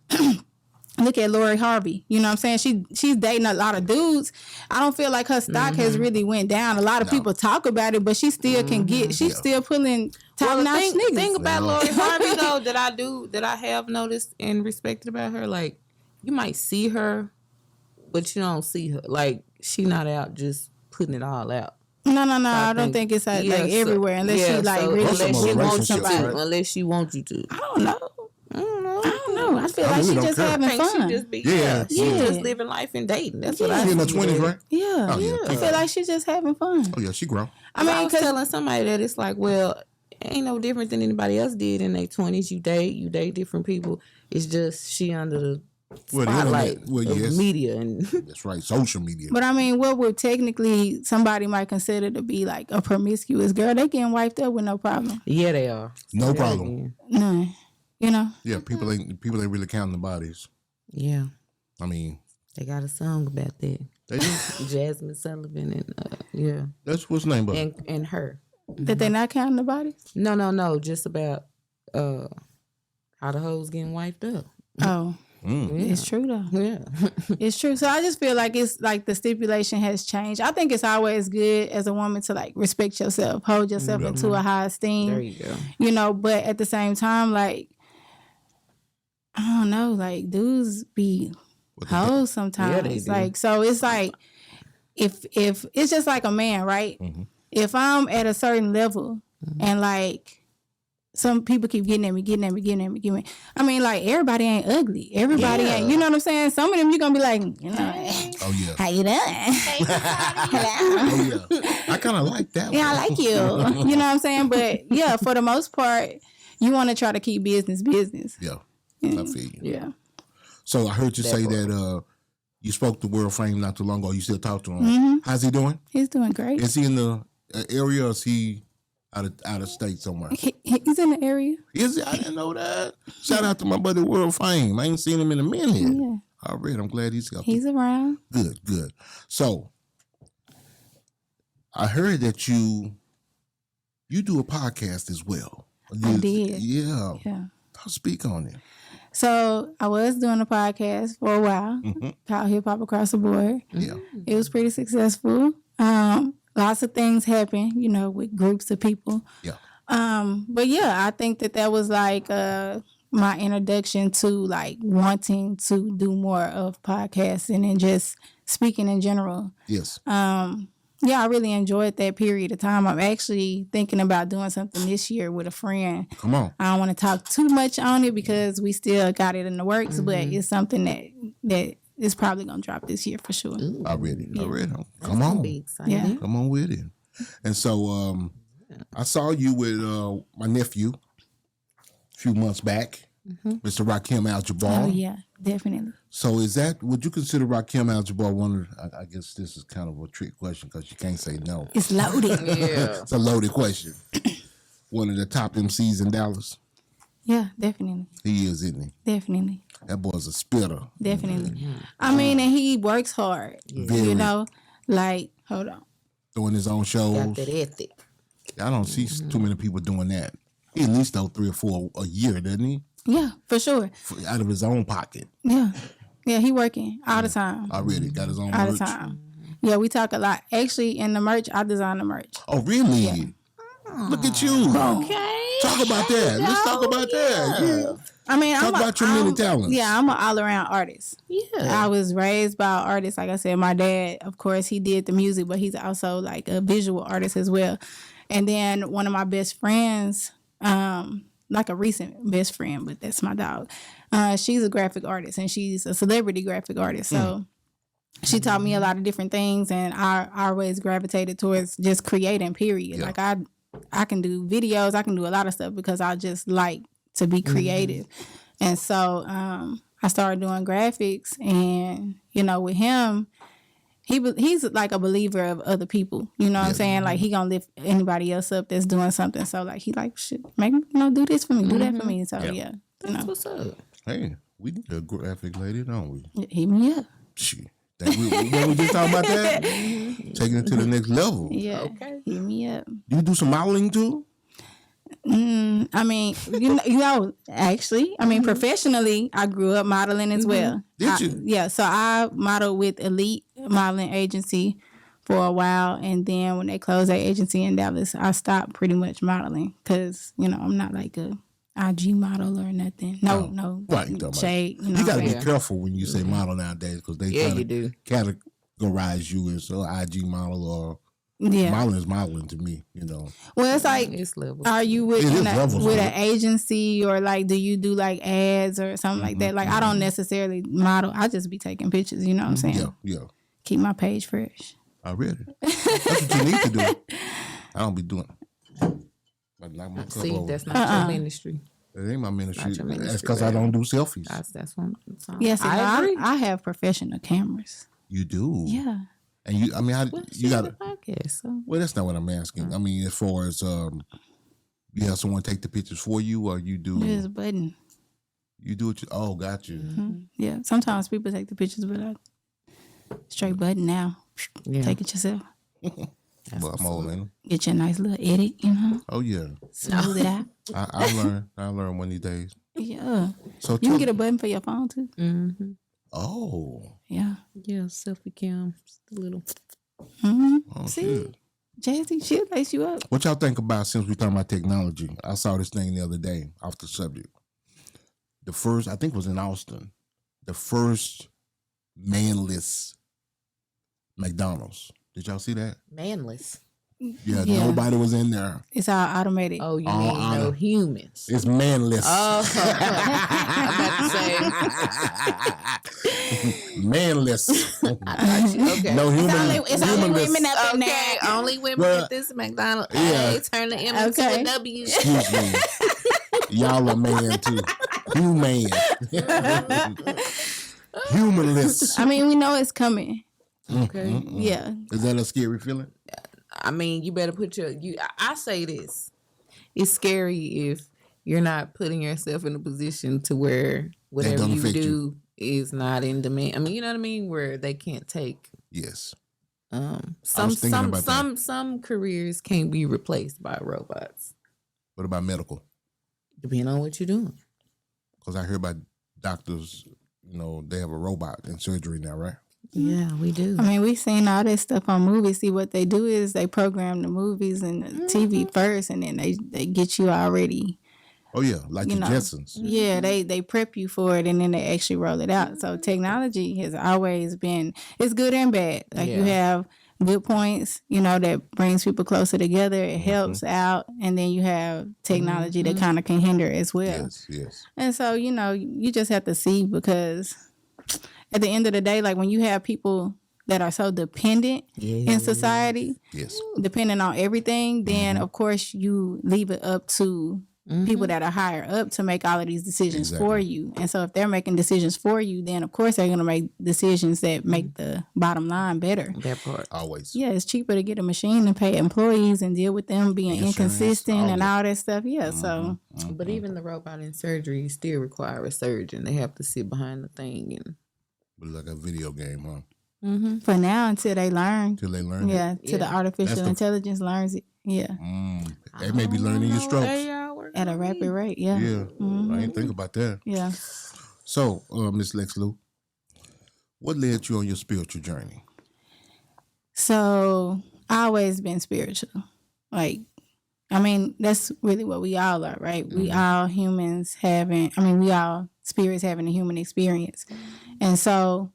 [SPEAKER 4] look at Lori Harvey. You know what I'm saying? She's dating a lot of dudes. I don't feel like her stock has really went down. A lot of people talk about it, but she still can get. She's still pulling top-notch niggas.
[SPEAKER 5] The thing about Lori Harvey though that I have noticed and respected about her, like you might see her, but you don't see her. Like she not out just putting it all out.
[SPEAKER 4] No. I don't think it's like everywhere unless she like really
[SPEAKER 5] unless she wants you to. Unless she wants you to.
[SPEAKER 4] I don't know. I feel like she just having fun.
[SPEAKER 5] She just living life and dating. That's what I
[SPEAKER 3] see. She in her 20s, right?
[SPEAKER 4] Yeah. I feel like she's just having fun.
[SPEAKER 3] Oh yeah, she grown.
[SPEAKER 5] I was telling somebody that it's like, well, ain't no different than anybody else did in their 20s. You date different people. It's just she under the spotlight of media and
[SPEAKER 3] that's right, social media.
[SPEAKER 4] But I mean, what would technically somebody might consider to be like a promiscuous girl, they getting wiped up with no problem.
[SPEAKER 5] Yeah, they are.
[SPEAKER 3] No problem.
[SPEAKER 4] None. You know?
[SPEAKER 3] Yeah, people ain't really counting the bodies.
[SPEAKER 5] Yeah.
[SPEAKER 3] I mean,
[SPEAKER 5] they got a song about that.
[SPEAKER 3] They do.
[SPEAKER 5] Jasmine Sullivan and yeah.
[SPEAKER 3] That's what's name of it.
[SPEAKER 5] And her.
[SPEAKER 4] That they not counting the bodies?
[SPEAKER 5] No. Just about how the hoes getting wiped up.
[SPEAKER 4] Oh.
[SPEAKER 5] Yeah.
[SPEAKER 4] It's true though.
[SPEAKER 5] Yeah.
[SPEAKER 4] It's true. So I just feel like it's like the stipulation has changed. I think it's always good as a woman to like respect yourself, hold yourself into a high esteem.
[SPEAKER 5] There you go.
[SPEAKER 4] You know, but at the same time, like, I don't know, like dudes be hoes sometimes.
[SPEAKER 5] Yeah,
[SPEAKER 4] like, so it's like if it's just like a man, right?
[SPEAKER 3] Mm-hmm.
[SPEAKER 4] If I'm at a certain level and like some people keep getting at me. I mean, like, everybody ain't ugly. Everybody ain't, you know what I'm saying? Some of them you're going to be like, you know,
[SPEAKER 3] oh, yeah.
[SPEAKER 4] how you doing?
[SPEAKER 3] Oh, yeah. I kind of like that one.
[SPEAKER 4] Yeah, I like you. You know what I'm saying? But, yeah, for the most part, you want to try to keep business.
[SPEAKER 3] Yeah, I feel you.
[SPEAKER 4] Yeah.
[SPEAKER 3] So I heard you say that you spoke to World Fame not too long ago. You still talk to him. How's he doing?
[SPEAKER 4] He's doing great.
[SPEAKER 3] Is he in the area or is he out of state somewhere?
[SPEAKER 4] He's in the area.
[SPEAKER 3] Is he? I didn't know that. Shout out to my buddy World Fame. I ain't seen him in a minute.
[SPEAKER 4] Yeah.
[SPEAKER 3] All right, I'm glad he's healthy.
[SPEAKER 4] He's around.
[SPEAKER 3] Good. So I heard that you do a podcast as well.
[SPEAKER 4] I did.
[SPEAKER 3] Yeah.
[SPEAKER 4] Yeah.
[SPEAKER 3] I'll speak on it.
[SPEAKER 4] So I was doing a podcast for a while called Hip Hop Across the Board.
[SPEAKER 3] Yeah.
[SPEAKER 4] It was pretty successful. Lots of things happen, you know, with groups of people.
[SPEAKER 3] Yeah.
[SPEAKER 4] But yeah, I think that was like my introduction to like wanting to do more of podcasting and just speaking in general.
[SPEAKER 3] Yes.
[SPEAKER 4] Yeah, I really enjoyed that period of time. I'm actually thinking about doing something this year with a friend.
[SPEAKER 3] Come on.
[SPEAKER 4] I don't want to talk too much on it because we still got it in the works, but it's something that is probably gonna drop this year for sure.
[SPEAKER 3] I read it. Come
[SPEAKER 5] That's
[SPEAKER 3] on.
[SPEAKER 5] be exciting.
[SPEAKER 4] Yeah.
[SPEAKER 3] Come on with it. And so I saw you with my nephew a few months back, Mr. Rakim Al-Jabbar.
[SPEAKER 4] Oh yeah, definitely.
[SPEAKER 3] So would you consider Rakim Al-Jabbar one of, I guess this is kind of a trick question because you can't say no.
[SPEAKER 4] It's loaded.
[SPEAKER 5] Yeah.
[SPEAKER 3] It's a loaded question. One of the top MCs in Dallas.
[SPEAKER 4] Yeah, definitely.
[SPEAKER 3] He is, isn't he?
[SPEAKER 4] Definitely.
[SPEAKER 3] That boy's a spitter.
[SPEAKER 4] Definitely. I mean, and he works hard.
[SPEAKER 3] Very.
[SPEAKER 4] You know, like, hold on.
[SPEAKER 3] Doing his own shows.
[SPEAKER 5] Got that ethic.
[SPEAKER 3] I don't see too many people doing that. He at least though 3 or 4 a year, doesn't he?
[SPEAKER 4] Yeah, for sure.
[SPEAKER 3] Out of his own pocket.
[SPEAKER 4] Yeah. Yeah, he working all the time.
[SPEAKER 3] Already got his own
[SPEAKER 4] All
[SPEAKER 3] merch.
[SPEAKER 4] the time. Yeah, we talk a lot. Actually, in the merch, I design the merch.
[SPEAKER 3] Oh, really? Look at you.
[SPEAKER 5] Okay.
[SPEAKER 3] Talk about that. Let's talk about that. Yeah.
[SPEAKER 4] I mean,
[SPEAKER 3] Talk about your many talents.
[SPEAKER 4] Yeah, I'm an all-around artist.
[SPEAKER 5] Yeah.
[SPEAKER 4] I was raised by an artist. Like I said, my dad, of course, he did the music, but he's also like a visual artist as well. And then one of my best friends, like a recent best friend, but that's my dog. She's a graphic artist and she's a celebrity graphic artist. So she taught me a lot of different things, and I always gravitated towards just creating, period.
[SPEAKER 3] Yeah.
[SPEAKER 4] Like I can do videos, I can do a lot of stuff because I just like to be creative. And so I started doing graphics, and, you know, with him, he's like a believer of other people. You know what I'm saying? Like, he gonna lift anybody else up that's doing something. So, like, he like, shit, make me, you know, do this for me, do that for me. So, yeah, you know.
[SPEAKER 5] What's up?
[SPEAKER 3] Hey, we need a graphic lady, don't we?
[SPEAKER 4] Hit me up.
[SPEAKER 3] Shit. We just talking about that? Taking it to the next level.
[SPEAKER 4] Yeah.
[SPEAKER 5] Okay.
[SPEAKER 4] Hit me up.
[SPEAKER 3] You do some modeling too?
[SPEAKER 4] I mean, you know, actually, I mean, professionally, I grew up modeling as well.
[SPEAKER 3] Did you?
[SPEAKER 4] Yeah. So I modeled with Elite Modeling Agency for a while, and then when they closed their agency in Dallas, I stopped pretty much modeling because, you know, I'm not like a IG model or nothing. No,
[SPEAKER 3] Right, you talking
[SPEAKER 4] shade.
[SPEAKER 3] about. You got to be
[SPEAKER 5] Yeah.
[SPEAKER 3] careful when you say model nowadays because they
[SPEAKER 5] Yeah,
[SPEAKER 3] try
[SPEAKER 5] you
[SPEAKER 3] to
[SPEAKER 5] do.
[SPEAKER 3] categorize you as an IG model or
[SPEAKER 4] Yeah.
[SPEAKER 3] modeling is modeling to me, you know.
[SPEAKER 4] Well, it's like,
[SPEAKER 5] It's level.
[SPEAKER 4] are you with
[SPEAKER 3] It is levels
[SPEAKER 4] with
[SPEAKER 3] to
[SPEAKER 4] an agency, or like, do you do like ads or something like that? Like, I don't necessarily model. I just be taking pictures. You know what I'm saying?
[SPEAKER 3] Yeah.
[SPEAKER 4] Keep my page fresh.
[SPEAKER 3] I read it. That's what you need to do. I don't be doing. Like knock my cup
[SPEAKER 5] See,
[SPEAKER 3] over.
[SPEAKER 5] that's not your ministry.
[SPEAKER 3] It ain't my ministry.
[SPEAKER 5] Not your ministry,
[SPEAKER 3] That's because I don't do selfies.
[SPEAKER 5] That's what
[SPEAKER 4] Yes,
[SPEAKER 5] I agree.
[SPEAKER 4] I have professional cameras.
[SPEAKER 3] You do.
[SPEAKER 4] Yeah.
[SPEAKER 3] And you, I mean, how
[SPEAKER 5] Well,
[SPEAKER 3] you got
[SPEAKER 5] a podcast. So.
[SPEAKER 3] Well, that's not what I'm asking. I mean, as far as you have someone take the pictures for you, or you do.
[SPEAKER 4] There's a button.
[SPEAKER 3] You do it. Oh, got you.
[SPEAKER 4] Mm-hmm. Yeah. Sometimes people take the pictures, but I straight button now.
[SPEAKER 5] Yeah.
[SPEAKER 4] Take it yourself.
[SPEAKER 3] Well, I'm old, man.
[SPEAKER 4] Get you a nice little edit, you know.
[SPEAKER 3] Oh yeah.
[SPEAKER 4] Smooth it out.
[SPEAKER 3] I learn one of these days.
[SPEAKER 4] Yeah.
[SPEAKER 3] So
[SPEAKER 4] You can get a button for your phone too.
[SPEAKER 5] Mm-hmm.
[SPEAKER 3] Oh.
[SPEAKER 4] Yeah.
[SPEAKER 5] Yeah, selfie cam, just a little.
[SPEAKER 4] Mm-hmm.
[SPEAKER 3] Oh
[SPEAKER 4] See?
[SPEAKER 3] shit.
[SPEAKER 4] Jazzy, she'll lace you up.
[SPEAKER 3] What y'all think about, since we're talking about technology? I saw this thing the other day off the subject. The first, I think it was in Austin, the first manless McDonald's. Did y'all see that?
[SPEAKER 5] Manless.
[SPEAKER 3] Yeah,
[SPEAKER 4] Yeah.
[SPEAKER 3] nobody was in there.
[SPEAKER 4] It's all automated.
[SPEAKER 5] Oh, you
[SPEAKER 3] Oh,
[SPEAKER 5] mean no
[SPEAKER 3] Anna.
[SPEAKER 5] humans?
[SPEAKER 3] It's manless.
[SPEAKER 5] Oh, I'm about to say.
[SPEAKER 3] Manless.
[SPEAKER 5] Okay.
[SPEAKER 3] No human.
[SPEAKER 4] It's only
[SPEAKER 3] humanless.
[SPEAKER 4] women up in
[SPEAKER 5] Okay,
[SPEAKER 4] there.
[SPEAKER 5] only women
[SPEAKER 3] Well,
[SPEAKER 5] at this McDonald's.
[SPEAKER 3] yeah.
[SPEAKER 5] Hey, turn the M into
[SPEAKER 4] Okay.
[SPEAKER 5] a W.
[SPEAKER 3] Excuse me. Y'all a man too. Human. Humanless.
[SPEAKER 4] I mean, we know it's coming.
[SPEAKER 5] Okay.
[SPEAKER 4] Yeah.
[SPEAKER 3] Is that a scary feeling?
[SPEAKER 5] I mean, you better put I say this. It's scary if you're not putting yourself in a position to where whatever
[SPEAKER 3] don't
[SPEAKER 5] you
[SPEAKER 3] affect
[SPEAKER 5] do is not in demand. I mean, you know what I mean? Where they can't take
[SPEAKER 3] Yes.
[SPEAKER 5] some careers can't be replaced by robots.
[SPEAKER 3] What about medical?
[SPEAKER 5] Depending on what you're doing.
[SPEAKER 3] Because I hear about doctors, they have a robot in surgery now, right?
[SPEAKER 5] Yeah, we do.
[SPEAKER 4] I mean, we've seen all this stuff on movies. See, what they do is they program the movies and the TV first, and then they get you already.
[SPEAKER 3] Oh, yeah, like the
[SPEAKER 4] know.
[SPEAKER 3] Jetsons.
[SPEAKER 4] Yeah, they prep you for it, and then they actually roll it out. So technology has always been, it's good and bad. Like you have good points, that brings people closer together. It helps out, and then you have technology that kind of can hinder as well.
[SPEAKER 3] Yes.
[SPEAKER 4] And so, you just have to see, because at the end of the day, like when you have people that are so dependent in society,
[SPEAKER 3] Yes.
[SPEAKER 4] depending on everything, then of course you leave it up to people that are higher up to make all of these decisions for you. And so if they're making decisions for you, then of course they're going to make decisions that make the bottom line better.
[SPEAKER 5] That part.
[SPEAKER 3] Always.
[SPEAKER 4] Yeah, it's cheaper to get a machine and pay employees and deal with them being
[SPEAKER 3] Insurance,
[SPEAKER 4] inconsistent
[SPEAKER 3] all
[SPEAKER 4] and
[SPEAKER 3] that.
[SPEAKER 4] all that stuff. Yeah, so
[SPEAKER 5] But even the robot in surgery still require a surgeon. They have to sit behind the thing and
[SPEAKER 3] But like a video game, huh?
[SPEAKER 4] for now, until they learn,
[SPEAKER 3] Till they learn it.
[SPEAKER 4] yeah, till the artificial
[SPEAKER 3] That's the-
[SPEAKER 4] intelligence learns it, yeah,
[SPEAKER 3] They may be learning your strokes.
[SPEAKER 4] at a rapid rate, yeah,
[SPEAKER 3] Yeah. I ain't think about that.
[SPEAKER 4] yeah.
[SPEAKER 3] So, Miss Lex Lou, what led you on your spiritual journey?
[SPEAKER 4] So I always been spiritual. Like, I mean, that's really what we all are, right? We all humans we all spirits having a human experience. And so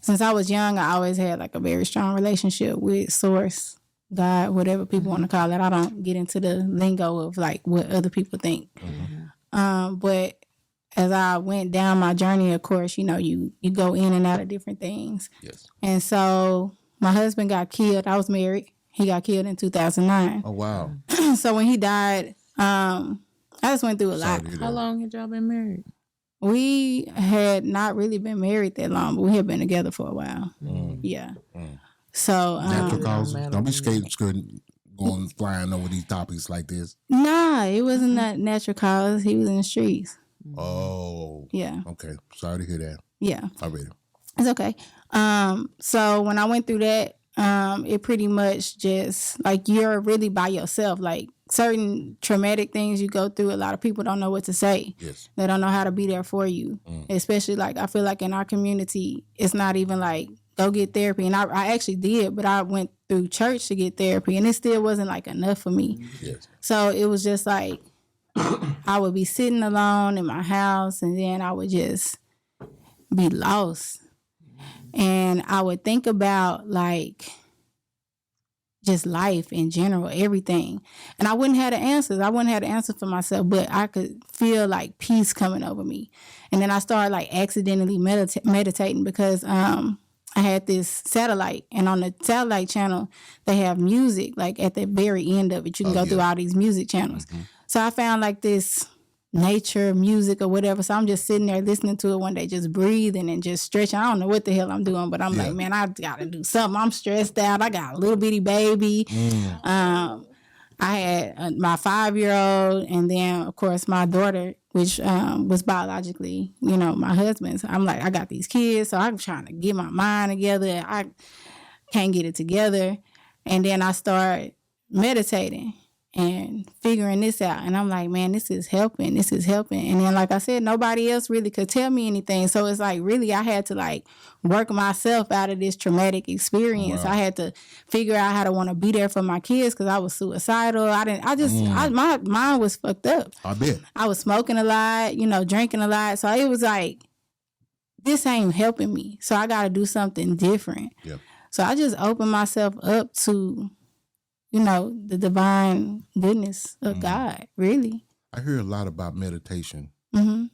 [SPEAKER 4] since I was young, I always had like a very strong relationship with Source, God, whatever people want to call it. I don't get into the lingo of like what other people think. But as I went down my journey, of course, you go in and out of different things.
[SPEAKER 3] Yes.
[SPEAKER 4] And so my husband got killed. I was married. He got killed in 2009.
[SPEAKER 3] Oh, wow.
[SPEAKER 4] So when he died, I just went through a
[SPEAKER 3] Sorry
[SPEAKER 4] lot.
[SPEAKER 3] to hear
[SPEAKER 5] how
[SPEAKER 3] that.
[SPEAKER 5] long had y'all been married?
[SPEAKER 4] We had not really been married that long, but we had been together for a while. Yeah. So
[SPEAKER 3] Natural causes.
[SPEAKER 5] matter
[SPEAKER 3] Don't be
[SPEAKER 5] when
[SPEAKER 3] scared going flying over these topics like this.
[SPEAKER 4] nah, it wasn't that natural cause. He was in the streets.
[SPEAKER 3] Oh.
[SPEAKER 4] Yeah.
[SPEAKER 3] Okay. Sorry to hear that.
[SPEAKER 4] Yeah.
[SPEAKER 3] Already.
[SPEAKER 4] It's okay. So when I went through that, it pretty much just like you're really by yourself. Like certain traumatic things you go through, a lot of people don't know what to say.
[SPEAKER 3] Yes.
[SPEAKER 4] They don't know how to be there for you. Especially like I feel like in our community, it's not even like go get therapy. And I actually did, but I went through church to get therapy, and it still wasn't like enough for me.
[SPEAKER 3] Yes.
[SPEAKER 4] So it was just like I would be sitting alone in my house, and then I would just be lost. And I would think about like just life in general, everything. And I wouldn't have the answers. I wouldn't have the answers for myself, but I could feel like peace coming over me. And then I started like accidentally meditating because I I had this satellite, and on the satellite channel, they have music, like at the very end of it. You can go through all these music channels. So I found like this nature music or whatever. So I'm just sitting there listening to it one day, just breathing and just stretching. I don't know what the hell I'm doing, but I'm like, man, I got to do something. I'm stressed out. I got a little bitty baby. I had my 5-year-old, and then of course my daughter, which was biologically, my husband's. I'm like, I got these kids, so I'm trying to get my mind together. I can't get it together, and then I start meditating and figuring this out, and I'm like, man, this is helping. And then, like I said, nobody else really could tell me anything. So it's like, really, I had to like work myself out of this traumatic experience. I had to figure out how to want to be there for my kids because I was suicidal. My mind was fucked up.
[SPEAKER 3] I bet.
[SPEAKER 4] I was smoking a lot, drinking a lot. So it was like, this ain't helping me. So I got to do something different.
[SPEAKER 3] Yep.
[SPEAKER 4] So I just opened myself up to, the divine goodness of God, really.
[SPEAKER 3] I hear a lot about meditation.
[SPEAKER 4] Mm-hmm.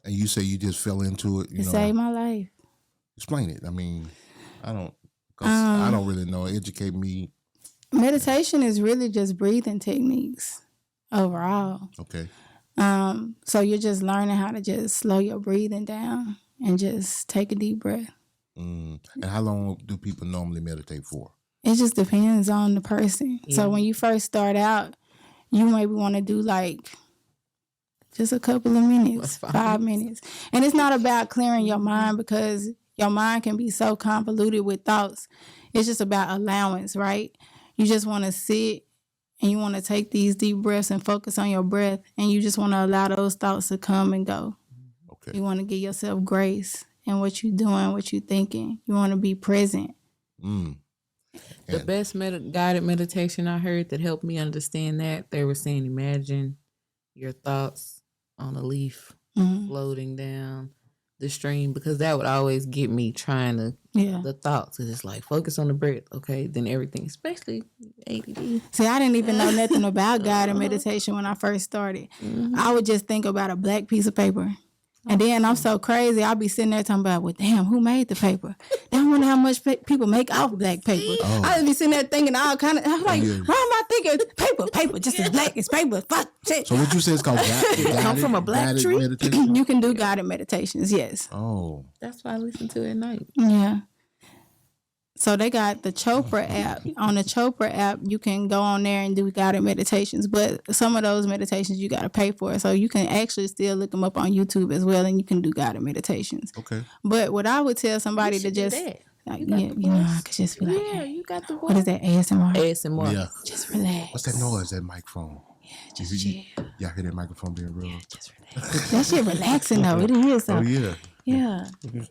[SPEAKER 3] And you say you just fell into it.
[SPEAKER 4] It saved my life.
[SPEAKER 3] Explain it. I mean, I don't really know. Educate me.
[SPEAKER 4] Meditation is really just breathing techniques overall.
[SPEAKER 3] Okay.
[SPEAKER 4] So you're just learning how to just slow your breathing down and just take a deep breath.
[SPEAKER 3] And how long do people normally meditate for?
[SPEAKER 4] It just depends on the person. Yeah. So when you first start out, you maybe want to do like just a couple of minutes, 5 minutes. And it's not about clearing your mind because your mind can be so convoluted with thoughts. It's just about allowance, right? You just want to sit and you want to take these deep breaths and focus on your breath. And you just want to allow those thoughts to come and go. Okay. You want to give yourself grace in what you're doing, what you're thinking. You want to be present.
[SPEAKER 5] The best guided meditation I heard that helped me understand that, they were saying, imagine your thoughts on a leaf floating down the stream, because that would always get me trying to, the thoughts. Cause it's like, focus on the breath, okay? Then everything, especially ADD.
[SPEAKER 4] See, I didn't even know nothing about guided meditation when I first started. I would just think about a black piece of paper. And then I'm so crazy, I'll be sitting there talking about, well, damn, who made the paper? Damn, I wonder how much people make off black paper. I just be sitting there thinking all kind of, I'm like, why am I thinking paper, just as black as paper, fuck, shit.
[SPEAKER 3] So what you say is called guided?
[SPEAKER 4] Come from a black tree? Meditation? You can do guided meditations, yes.
[SPEAKER 3] Oh.
[SPEAKER 5] That's why I listen to it at night.
[SPEAKER 4] Yeah. So they got the Chopra app. On the Chopra app, you can go on there and do guided meditations. But some of those meditations you got to pay for. So you can actually still look them up on YouTube as well, and you can do guided meditations. Okay. But what I would tell somebody to just, I could just be like,
[SPEAKER 5] you got the voice.
[SPEAKER 4] What is that, ASMR?
[SPEAKER 5] ASMR.
[SPEAKER 3] Yeah.
[SPEAKER 4] Just relax.
[SPEAKER 3] What's that noise? That microphone.
[SPEAKER 4] Yeah, just chill.
[SPEAKER 3] Y'all hear that microphone being real?
[SPEAKER 4] Yeah, just relax. That shit relaxing though. It is.
[SPEAKER 3] Oh yeah.
[SPEAKER 4] Yeah.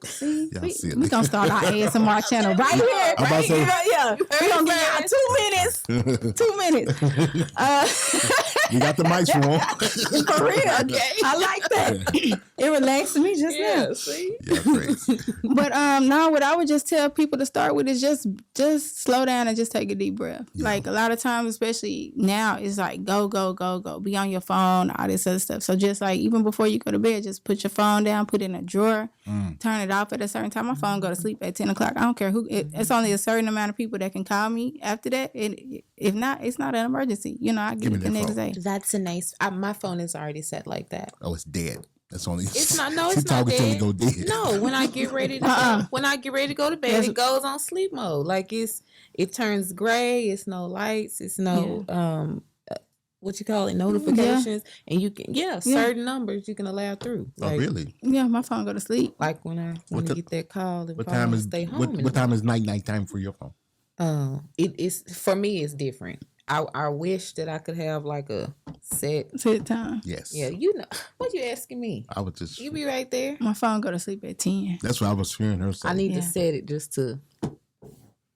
[SPEAKER 4] See, we gonna start our ASMR channel right here.
[SPEAKER 3] I'm about to say,
[SPEAKER 4] we gonna give y'all 2 minutes. 2 minutes.
[SPEAKER 3] You got the mics on.
[SPEAKER 4] For real. Okay. I like that. It relaxed me just now.
[SPEAKER 5] See?
[SPEAKER 3] Yeah, great.
[SPEAKER 4] But no, what I would just tell people to start with is just slow down and just take a deep breath. Yeah. Like a lot of times, especially now, it's like go. Be on your phone, all this other stuff. So just like even before you go to bed, just put your phone down, put it in a drawer. Turn it off at a certain time. My phone go to sleep at 10 o'clock. I don't care who. It's only a certain amount of people that can call me after that. And if not, it's not an emergency. I get it the next day.
[SPEAKER 5] That's a nice. My phone is already set like that.
[SPEAKER 3] Oh, it's dead. That's only.
[SPEAKER 5] It's not. No, it's not dead. Till it go dead. No, when I get ready to go to bed, it goes on sleep mode. Like it turns gray. It's no lights. It's no what you call it, notifications, and you can certain numbers you can allow through.
[SPEAKER 3] Like, oh, really?
[SPEAKER 4] Yeah, my phone go to sleep.
[SPEAKER 5] Like when you get that call,
[SPEAKER 3] what time is stay home? What time is night time for your phone?
[SPEAKER 5] It is for me. It's different. I wish that I could have like a set
[SPEAKER 4] time.
[SPEAKER 3] Yes.
[SPEAKER 5] Yeah, what you asking me?
[SPEAKER 3] I was just.
[SPEAKER 5] You be right there.
[SPEAKER 4] My phone go to sleep at 10.
[SPEAKER 3] That's what I was hearing her say.
[SPEAKER 5] I need to set it just to.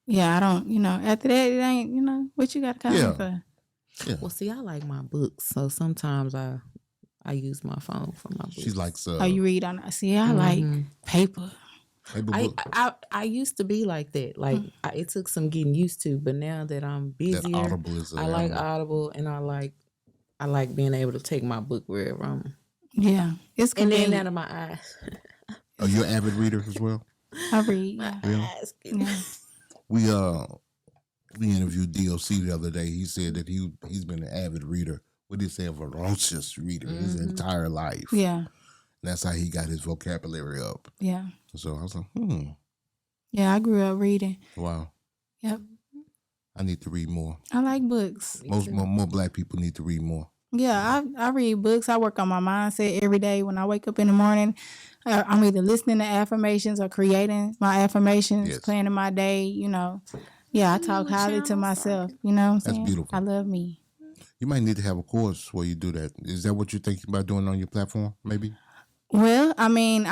[SPEAKER 4] Yeah, I don't. After that, it ain't. What you got to call me for?
[SPEAKER 3] Yeah.
[SPEAKER 5] Well, see, I like my books, so sometimes I use my phone for my books.
[SPEAKER 3] She's like,
[SPEAKER 4] oh, you read on? See, I like paper.
[SPEAKER 5] I used to be like that. Like it took some getting used to, but now that I'm busier, I like Audible, and I like being able to take my book wherever I'm.
[SPEAKER 4] Yeah, it's
[SPEAKER 5] and then out of my eyes.
[SPEAKER 3] Are you an avid reader as well?
[SPEAKER 4] I read. Yeah.
[SPEAKER 3] Yeah.
[SPEAKER 4] Yeah.
[SPEAKER 3] We interviewed DOC the other day. He said that he's been an avid reader. What did he say? A ferocious reader his entire life.
[SPEAKER 4] Yeah.
[SPEAKER 3] And that's how he got his vocabulary up.
[SPEAKER 4] Yeah.
[SPEAKER 3] So I was like,
[SPEAKER 4] Yeah, I grew up reading.
[SPEAKER 3] wow.
[SPEAKER 4] Yep.
[SPEAKER 3] I need to read more.
[SPEAKER 4] I like books.
[SPEAKER 3] More black people need to read more.
[SPEAKER 4] Yeah, I read books. I work on my mindset every day. When I wake up in the morning, I'm either listening to affirmations or creating my affirmations,
[SPEAKER 3] Yes.
[SPEAKER 4] planning my day, Yeah, I talk highly to myself, you know what I'm saying?
[SPEAKER 3] That's beautiful.
[SPEAKER 4] I love me.
[SPEAKER 3] You might need to have a course where you do that. Is that what you're thinking about doing on your platform, maybe?
[SPEAKER 4] Well, I mean,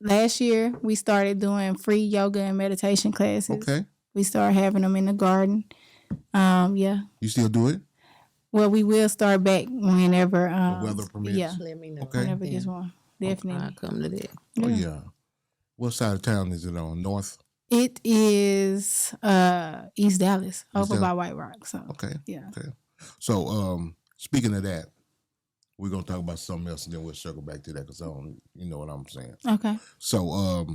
[SPEAKER 4] last year we started doing free yoga and meditation classes.
[SPEAKER 3] Okay.
[SPEAKER 4] We started having them in the garden. Yeah.
[SPEAKER 3] You still do it?
[SPEAKER 4] Well, we will start back whenever
[SPEAKER 3] The weather permits?
[SPEAKER 4] Yeah.
[SPEAKER 5] Let me know.
[SPEAKER 3] Okay.
[SPEAKER 4] Whenever this one. Definitely.
[SPEAKER 5] I'll come to that.
[SPEAKER 3] Oh, yeah. What side of town is it on? North?
[SPEAKER 4] It is East Dallas, over
[SPEAKER 3] Dallas.
[SPEAKER 4] by White Rock. So
[SPEAKER 3] Okay.
[SPEAKER 4] yeah.
[SPEAKER 3] Okay. So, speaking of that, we're going to talk about something else and then we'll circle back to that because you know what I'm saying.
[SPEAKER 4] Okay.
[SPEAKER 3] So,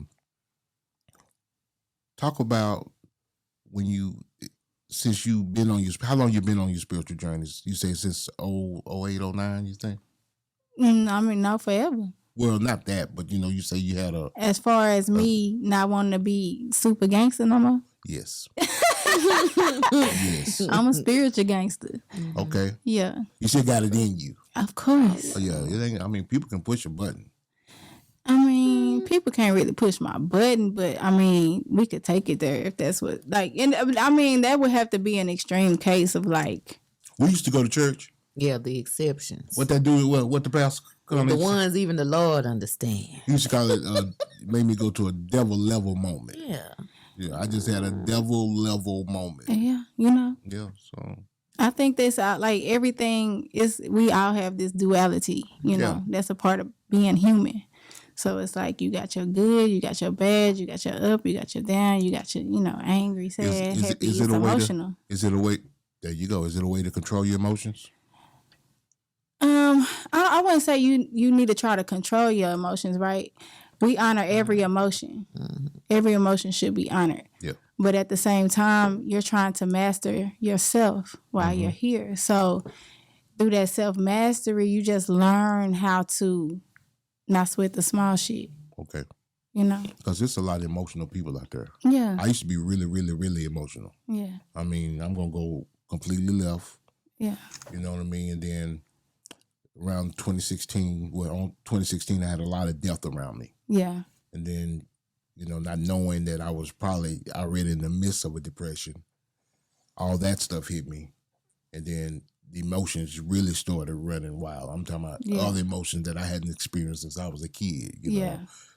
[SPEAKER 3] talk about since you've been on how long you been on your spiritual journeys? You say since 08, 09, you think?
[SPEAKER 4] I mean, no, forever.
[SPEAKER 3] Well, not that, but you say you had a
[SPEAKER 4] As far as me not wanting to be super gangster no more,
[SPEAKER 3] yes. Yes.
[SPEAKER 4] I'm a spiritual gangster.
[SPEAKER 3] Okay.
[SPEAKER 4] Yeah,
[SPEAKER 3] You still got it in you.
[SPEAKER 4] of course.
[SPEAKER 3] Oh yeah. It ain't, I mean, people can push a button.
[SPEAKER 4] I mean, people can't really push my button, but I mean, we could take it there if that's what and I mean, that would have to be an extreme case of like.
[SPEAKER 3] We used to go to church.
[SPEAKER 5] Yeah, the exceptions.
[SPEAKER 3] What that do? What the pastor?
[SPEAKER 5] The ones even the Lord understand.
[SPEAKER 3] He used to call it. Made me go to a devil level moment.
[SPEAKER 5] Yeah.
[SPEAKER 3] Yeah, I just had a devil level moment.
[SPEAKER 4] Yeah,
[SPEAKER 3] Yeah. So
[SPEAKER 4] I think that's like everything is. We all have this duality.
[SPEAKER 3] Yeah.
[SPEAKER 4] That's a part of being human. So it's like you got your good, you got your bad, you got your up, you got your down, you got your angry, sad, happy. It's emotional.
[SPEAKER 3] Is it a way? There you go. Is it a way to control your emotions?
[SPEAKER 4] I wouldn't say you need to try to control your emotions, right? We honor every emotion. Every emotion should be honored.
[SPEAKER 3] Yeah.
[SPEAKER 4] But at the same time, you're trying to master yourself while you're here. So through that self-mastery, you just learn how to not sweat the small shit.
[SPEAKER 3] Okay.
[SPEAKER 4] Because
[SPEAKER 3] there's a lot of emotional people out there.
[SPEAKER 4] Yeah.
[SPEAKER 3] I used to be really, really, really emotional.
[SPEAKER 4] Yeah.
[SPEAKER 3] I mean, I'm gonna go completely left.
[SPEAKER 4] Yeah.
[SPEAKER 3] You know what I mean? And then around 2016, on 2016, I had a lot of death around me.
[SPEAKER 4] Yeah.
[SPEAKER 3] And then, not knowing that I was probably already in the midst of a depression, all that stuff hit me. And then the emotions really started running wild. I'm talking about all the emotions that I hadn't experienced since I was a kid,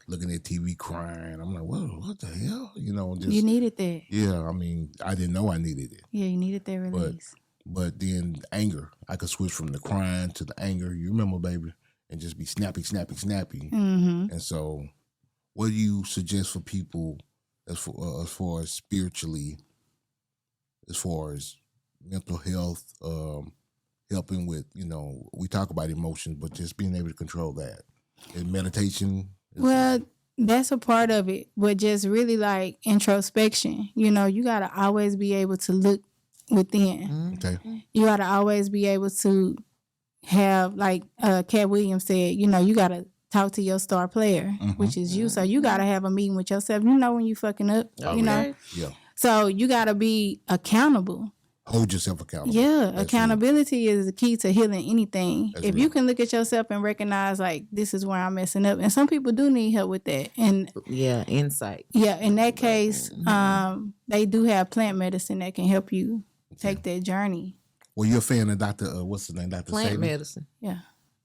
[SPEAKER 3] looking at TV crying. I'm like, whoa, what the hell?
[SPEAKER 4] You needed that.
[SPEAKER 3] Yeah, I mean, I didn't know I needed it.
[SPEAKER 4] Yeah, you needed that release.
[SPEAKER 3] But then anger, I could switch from the crying to the anger. You remember, baby, and just be snappy.
[SPEAKER 4] Mm-hmm.
[SPEAKER 3] And so, what do you suggest for people as far as spiritually, as far as mental health, helping with, we talk about emotions, but just being able to control that. And meditation.
[SPEAKER 4] Well, that's a part of it, but just really like introspection. You got to always be able to look within.
[SPEAKER 3] Okay.
[SPEAKER 4] You got to always be able to have, like Cat Williams said, you got to talk to your star player, which is you. So you got to have a meeting with yourself. When you fucking up,
[SPEAKER 3] Yeah.
[SPEAKER 4] So you got to be accountable.
[SPEAKER 3] Hold yourself accountable.
[SPEAKER 4] Yeah,
[SPEAKER 3] That's
[SPEAKER 4] accountability is the key to healing anything.
[SPEAKER 3] That's
[SPEAKER 4] if
[SPEAKER 3] real.
[SPEAKER 4] you can look at yourself and recognize, like, this is where I'm messing up. And some people do need help with that. And
[SPEAKER 5] Yeah, insight.
[SPEAKER 4] yeah, in that case, they do have plant medicine that can help you take that journey.
[SPEAKER 3] Well, you're a fan of Dr. What's his name? Dr.
[SPEAKER 5] Plant
[SPEAKER 3] Saban?
[SPEAKER 5] medicine.
[SPEAKER 4] Yeah,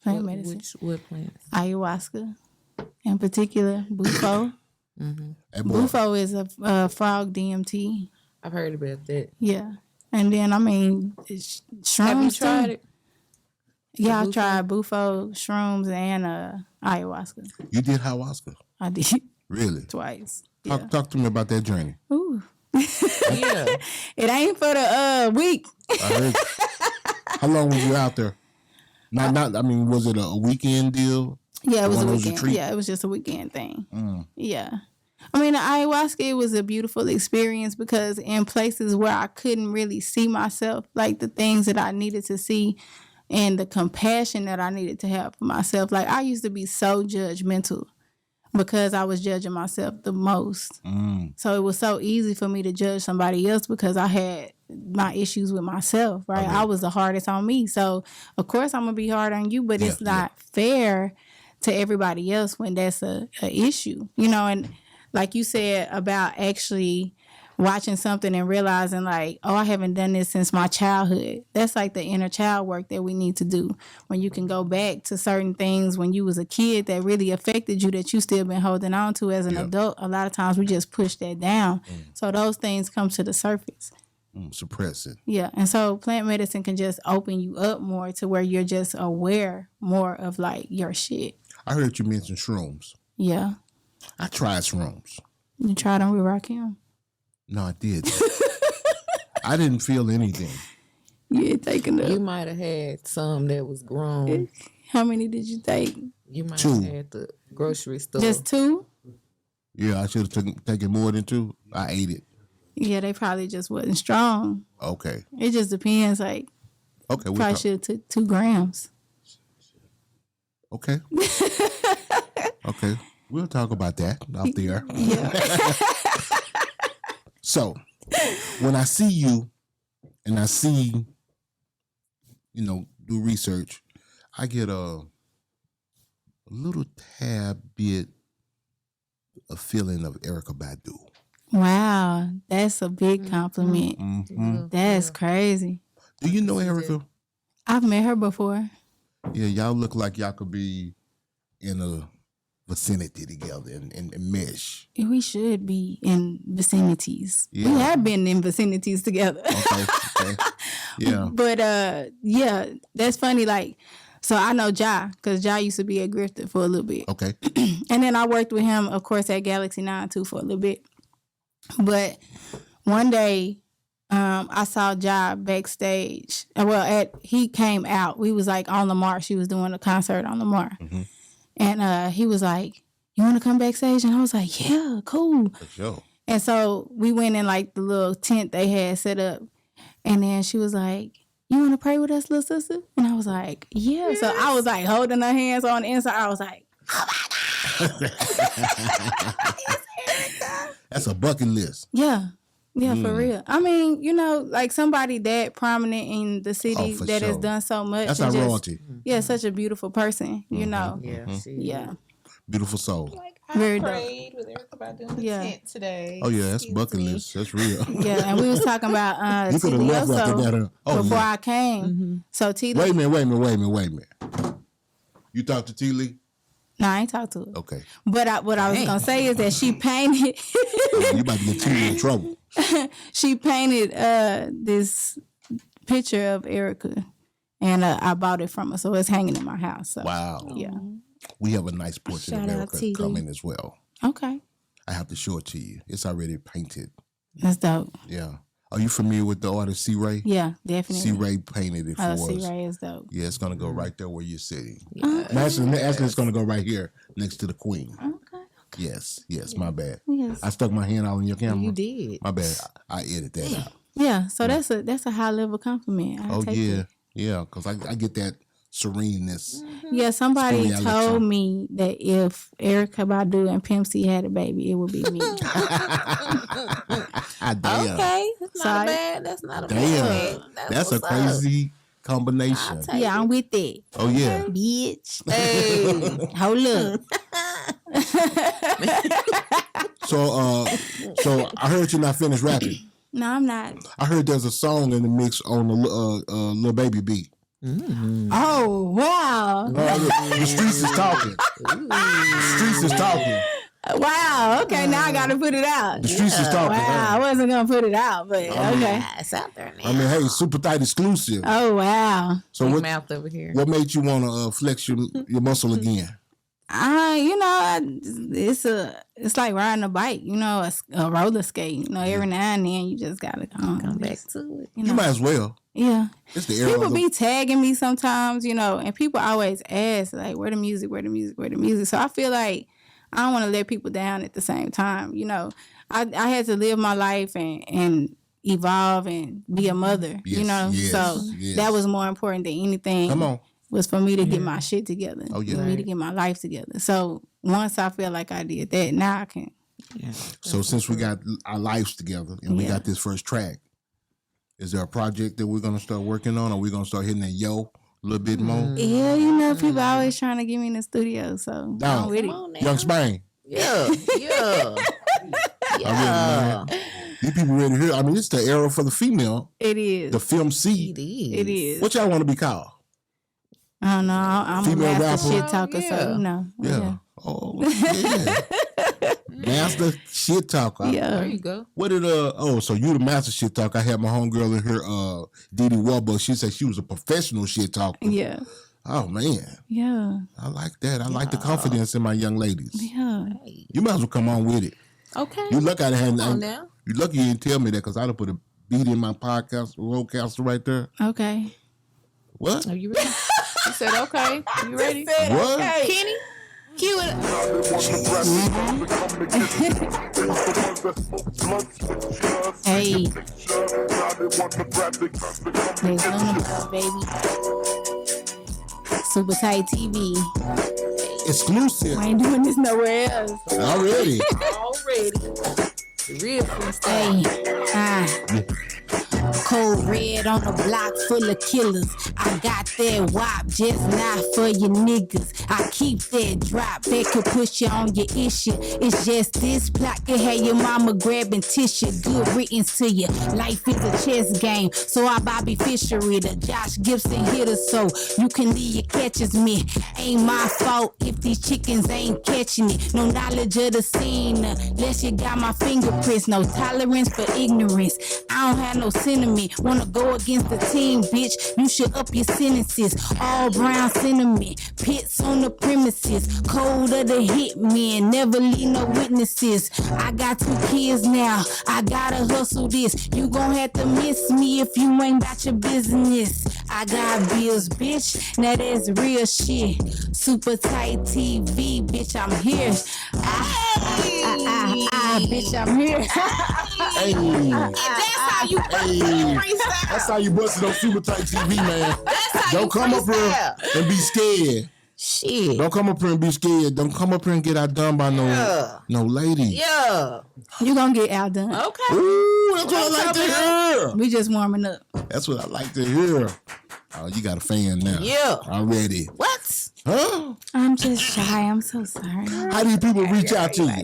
[SPEAKER 4] plant medicine.
[SPEAKER 5] What plants?
[SPEAKER 4] Ayahuasca, in particular, Bufo.
[SPEAKER 3] That boy,
[SPEAKER 4] Bufo is a frog DMT.
[SPEAKER 5] I've heard about that.
[SPEAKER 4] Yeah. And then, I mean, shrooms.
[SPEAKER 5] Have you tried
[SPEAKER 4] too.
[SPEAKER 5] it?
[SPEAKER 4] Yeah, I
[SPEAKER 5] Bufo?
[SPEAKER 4] tried Bufo, shrooms, and ayahuasca.
[SPEAKER 3] you did ayahuasca?
[SPEAKER 4] I did
[SPEAKER 3] Really?
[SPEAKER 4] twice.
[SPEAKER 3] Talk to me about that journey.
[SPEAKER 4] Ooh.
[SPEAKER 5] Yeah.
[SPEAKER 4] It ain't for the week.
[SPEAKER 3] I heard. How long was you out there? I mean, was it a weekend deal?
[SPEAKER 4] Yeah, it was
[SPEAKER 3] One
[SPEAKER 4] a
[SPEAKER 3] of those
[SPEAKER 4] weekend.
[SPEAKER 3] retreat?
[SPEAKER 4] Yeah, it was just a weekend thing. Yeah. I mean, the ayahuasca, it was a beautiful experience because in places where I couldn't really see myself, like the things that I needed to see and the compassion that I needed to have for myself. Like I used to be so judgmental because I was judging myself the most. So it was so easy for me to judge somebody else because I had my issues with myself, right? I was the hardest on me. So of course I'm gonna be hard on you, but it's not fair to everybody else when that's a issue, you know. And like you said about actually watching something and realizing like, oh, I haven't done this since my childhood. That's like the inner child work that we need to do when you can go back to certain things when you was a kid that really affected you that you still been holding on to as an adult. A lot of times we just push that down. So those things come to the surface.
[SPEAKER 3] Suppress it.
[SPEAKER 4] Yeah. And so plant medicine can just open you up more to where you're just aware more of like your shit.
[SPEAKER 3] I heard you mention shrooms.
[SPEAKER 4] Yeah.
[SPEAKER 3] I tried shrooms.
[SPEAKER 4] You tried them with Rakim?
[SPEAKER 3] No, I did. I didn't feel anything.
[SPEAKER 4] You ain't taking
[SPEAKER 5] You
[SPEAKER 4] up.
[SPEAKER 5] might have had some that was grown.
[SPEAKER 4] How many did you take?
[SPEAKER 5] You might
[SPEAKER 3] 2.
[SPEAKER 5] have had the grocery store.
[SPEAKER 4] Just 2?
[SPEAKER 3] Yeah, I should have taken more than 2. I ate it.
[SPEAKER 4] Yeah, they probably just wasn't strong.
[SPEAKER 3] Okay.
[SPEAKER 4] It just depends. Like,
[SPEAKER 3] Okay.
[SPEAKER 4] probably should have took 2 grams.
[SPEAKER 3] Okay. Okay. We'll talk about that out there.
[SPEAKER 4] Yeah.
[SPEAKER 3] So, when I see you and I see, do research, I get a little tad bit of feeling of Erykah Badu.
[SPEAKER 4] Wow, that's a big compliment. That's crazy.
[SPEAKER 3] Do you know Erykah?
[SPEAKER 4] I've met her before.
[SPEAKER 3] Yeah, y'all look like y'all could be in a vicinity together and mesh.
[SPEAKER 4] We should be in vicinities.
[SPEAKER 3] Yeah.
[SPEAKER 4] We have been in vicinities together.
[SPEAKER 3] Okay. Yeah.
[SPEAKER 4] But yeah, that's funny. Like, so I know Jaye because Jaye used to be at Grifted for a little bit.
[SPEAKER 3] Okay.
[SPEAKER 4] And then I worked with him, of course, at Galaxy 9 too for a little bit. But one day, I saw Jaye backstage. Well, he came out. We was like on Lamar. She was doing a concert on Lamar. And he was like, you want to come backstage? And I was like, yeah, cool.
[SPEAKER 3] For sure.
[SPEAKER 4] And so we went in like the little tent they had set up. And then she was like, you want to pray with us, little sister? And I was like, yeah. So I was like holding her hands on the inside. I was like, oh my God.
[SPEAKER 3] That's a bucket list.
[SPEAKER 4] Yeah. Yeah, for real. I mean, like somebody that prominent in the city
[SPEAKER 3] for
[SPEAKER 4] that has
[SPEAKER 3] sure.
[SPEAKER 4] done so much.
[SPEAKER 3] That's
[SPEAKER 4] and
[SPEAKER 3] our
[SPEAKER 4] just-
[SPEAKER 3] royalty.
[SPEAKER 4] Yeah, such a beautiful person,
[SPEAKER 5] Yeah,
[SPEAKER 4] Yeah.
[SPEAKER 3] Beautiful soul.
[SPEAKER 5] Like
[SPEAKER 4] Very
[SPEAKER 5] I
[SPEAKER 4] dope.
[SPEAKER 5] prayed with Erykah Badu in the
[SPEAKER 4] Yeah.
[SPEAKER 5] tent today.
[SPEAKER 3] Oh, yeah, that's
[SPEAKER 5] Excuse
[SPEAKER 3] bucket
[SPEAKER 5] me.
[SPEAKER 3] list. That's real.
[SPEAKER 4] Yeah, and we was talking about
[SPEAKER 3] You could have left after that.
[SPEAKER 4] Tilioso
[SPEAKER 3] Oh,
[SPEAKER 4] before
[SPEAKER 3] yeah.
[SPEAKER 4] I came. So T
[SPEAKER 3] Wait
[SPEAKER 4] Lee,
[SPEAKER 3] a minute. You talked to T. Lee?
[SPEAKER 4] no, I ain't talked to her.
[SPEAKER 3] Okay.
[SPEAKER 4] But what I was gonna say is that she painted
[SPEAKER 3] You about to get T. Lee in trouble.
[SPEAKER 4] she painted this picture of Erykah, and I bought it from her, so it's hanging in my house. So
[SPEAKER 3] Wow.
[SPEAKER 4] yeah,
[SPEAKER 3] We have a nice portrait
[SPEAKER 5] Shout
[SPEAKER 3] of
[SPEAKER 5] out
[SPEAKER 3] Erykah
[SPEAKER 5] T. Lee.
[SPEAKER 3] coming as well.
[SPEAKER 4] okay,
[SPEAKER 3] I have to show it to you. It's already painted.
[SPEAKER 4] that's dope.
[SPEAKER 3] Yeah. Are you familiar with the artist C. Ray?
[SPEAKER 4] Yeah, definitely.
[SPEAKER 3] C. Ray painted it for us.
[SPEAKER 4] C Ray is dope.
[SPEAKER 3] Yeah, it's gonna go right there where you're sitting.
[SPEAKER 4] Okay.
[SPEAKER 3] Actually, it's gonna go right here next to the Queen.
[SPEAKER 4] Okay.
[SPEAKER 3] Yes, my bad.
[SPEAKER 4] Yes.
[SPEAKER 3] I stuck my hand all in your camera.
[SPEAKER 5] You did.
[SPEAKER 3] My bad. I edited that out.
[SPEAKER 4] Yeah. So that's a high level compliment. I
[SPEAKER 3] Oh
[SPEAKER 4] take
[SPEAKER 3] yeah,
[SPEAKER 4] it.
[SPEAKER 3] yeah. Because I get that sereneness.
[SPEAKER 4] Yeah, somebody
[SPEAKER 3] Story I let
[SPEAKER 4] told
[SPEAKER 3] you-
[SPEAKER 4] me that if Erykah Badu and Pimp C had a baby, it would be me.
[SPEAKER 3] Damn.
[SPEAKER 5] Okay, that's not
[SPEAKER 4] Sorry.
[SPEAKER 5] bad. That's not a
[SPEAKER 3] Damn.
[SPEAKER 5] bad.
[SPEAKER 3] That's a
[SPEAKER 5] what's up.
[SPEAKER 3] crazy combination.
[SPEAKER 5] take
[SPEAKER 4] Yeah, I'm with it.
[SPEAKER 3] Oh yeah.
[SPEAKER 4] Bitch.
[SPEAKER 5] Hey,
[SPEAKER 4] Hold up.
[SPEAKER 3] So I heard you're not finished rapping.
[SPEAKER 4] No, I'm not.
[SPEAKER 3] I heard there's a song in the mix on the Lil Baby beat.
[SPEAKER 4] Oh, wow.
[SPEAKER 3] The streets is talking. The streets is talking.
[SPEAKER 4] Wow. Okay, now I got to put it out.
[SPEAKER 3] The streets is talking.
[SPEAKER 4] Wow, I wasn't going to put it out, but okay.
[SPEAKER 5] it's out there now.
[SPEAKER 3] I mean, hey, super tight exclusive.
[SPEAKER 4] Oh, wow.
[SPEAKER 3] So
[SPEAKER 5] Big
[SPEAKER 3] what
[SPEAKER 5] mouth over here.
[SPEAKER 3] made you want to flex your muscle again?
[SPEAKER 4] It's like riding a bike, a roller skate. Every now and then you just got to
[SPEAKER 5] Come back to it.
[SPEAKER 3] You might as well.
[SPEAKER 4] Yeah.
[SPEAKER 3] It's the era.
[SPEAKER 4] People be tagging me sometimes, and people always ask, like, where the music? So I feel like I don't want to let people down at the same time. You know, I had to live my life and evolve and be a mother.
[SPEAKER 3] Yes,
[SPEAKER 4] you know,
[SPEAKER 3] yes,
[SPEAKER 4] so
[SPEAKER 3] yes.
[SPEAKER 4] that was more important than anything.
[SPEAKER 3] Come on.
[SPEAKER 4] Was for me to get my shit together.
[SPEAKER 3] Oh, yeah.
[SPEAKER 4] For me to get my life together. So once I feel like I did that, now I can.
[SPEAKER 5] Yeah.
[SPEAKER 3] So since we got our lives together and we got this first track, is there a project that we're gonna start working on, or we gonna start hitting that a little bit more?
[SPEAKER 4] Yeah, you know, people always trying to get me in the studio, so I'm with it.
[SPEAKER 3] Young Spain.
[SPEAKER 5] Yeah. Yeah.
[SPEAKER 3] Yeah. These people ready to hear. I mean, it's the era for the female,
[SPEAKER 4] It is.
[SPEAKER 3] the film C.
[SPEAKER 4] It is.
[SPEAKER 3] What y'all want to be called?
[SPEAKER 4] I don't know. I'm
[SPEAKER 3] Female
[SPEAKER 4] a master
[SPEAKER 3] rapper?
[SPEAKER 4] shit talker, so you know.
[SPEAKER 3] Yeah. Oh, yeah. Master shit talker.
[SPEAKER 4] Yeah.
[SPEAKER 5] There you go.
[SPEAKER 3] What did so you the master shit talker. I had my homegirl in here, Didi Warbuck. She said she was a professional shit talker.
[SPEAKER 4] Yeah.
[SPEAKER 3] Oh man.
[SPEAKER 4] Yeah.
[SPEAKER 3] I like that. I like the confidence in my young ladies.
[SPEAKER 4] Yeah.
[SPEAKER 3] You might as well come on with it.
[SPEAKER 5] Okay.
[SPEAKER 3] You lucky I had
[SPEAKER 5] Come on now.
[SPEAKER 3] you lucky you didn't tell me that, because I'd have put a beat in my podcast roadcaster right there.
[SPEAKER 4] Okay.
[SPEAKER 3] What?
[SPEAKER 5] Are you ready? You said okay. You ready?
[SPEAKER 3] What?
[SPEAKER 5] Kenny, cue it.
[SPEAKER 4] Hey. There's Luna, baby. Super Tight TV.
[SPEAKER 3] Exclusive.
[SPEAKER 4] I ain't doing this nowhere else.
[SPEAKER 3] Already.
[SPEAKER 5] Already. The real freestyle.
[SPEAKER 4] Hey. Cold red on a block full of killers. I got that wop just not for your niggas. I keep that drop that could push you on your issue. It's just this plot can have your mama grabbing tissue. Good riddance to you. Life is a chess game, so I Bobby Fischer it. A Josh Gibson hitter, so you can leave your catches me. Ain't my fault if these chickens ain't catching it. No knowledge of the scene, unless you got my fingerprints. No tolerance for ignorance. I don't have no sentiment. Wanna go against the team, bitch? You should up your sentences. All brown sentiment. Pits on the premises. Code of the hitman. Never leave no witnesses. I got 2 kids now. I gotta hustle this. You gon' have to miss me if you ain't about your business. I got bills, bitch. Now that's real shit. Super Tight TV, bitch. I'm here. Bitch, I'm here.
[SPEAKER 3] Hey.
[SPEAKER 5] That's how you freestyle.
[SPEAKER 3] That's how you busted on Super Tight TV, man.
[SPEAKER 5] That's how
[SPEAKER 3] Don't
[SPEAKER 5] you
[SPEAKER 3] come up here
[SPEAKER 5] freestyle.
[SPEAKER 3] and be scared.
[SPEAKER 5] Shit.
[SPEAKER 3] Don't come up here and be scared. Don't come up here and get outdone by no lady.
[SPEAKER 5] Yeah.
[SPEAKER 4] You gonna get outdone.
[SPEAKER 5] Okay.
[SPEAKER 3] Ooh, that's what I like to hear.
[SPEAKER 4] We just warming up.
[SPEAKER 3] That's what I like to hear. Oh, you got a fan now.
[SPEAKER 5] Yeah.
[SPEAKER 3] Already.
[SPEAKER 5] What?
[SPEAKER 3] Huh?
[SPEAKER 4] I'm just shy. I'm so sorry.
[SPEAKER 3] How do people reach out to you?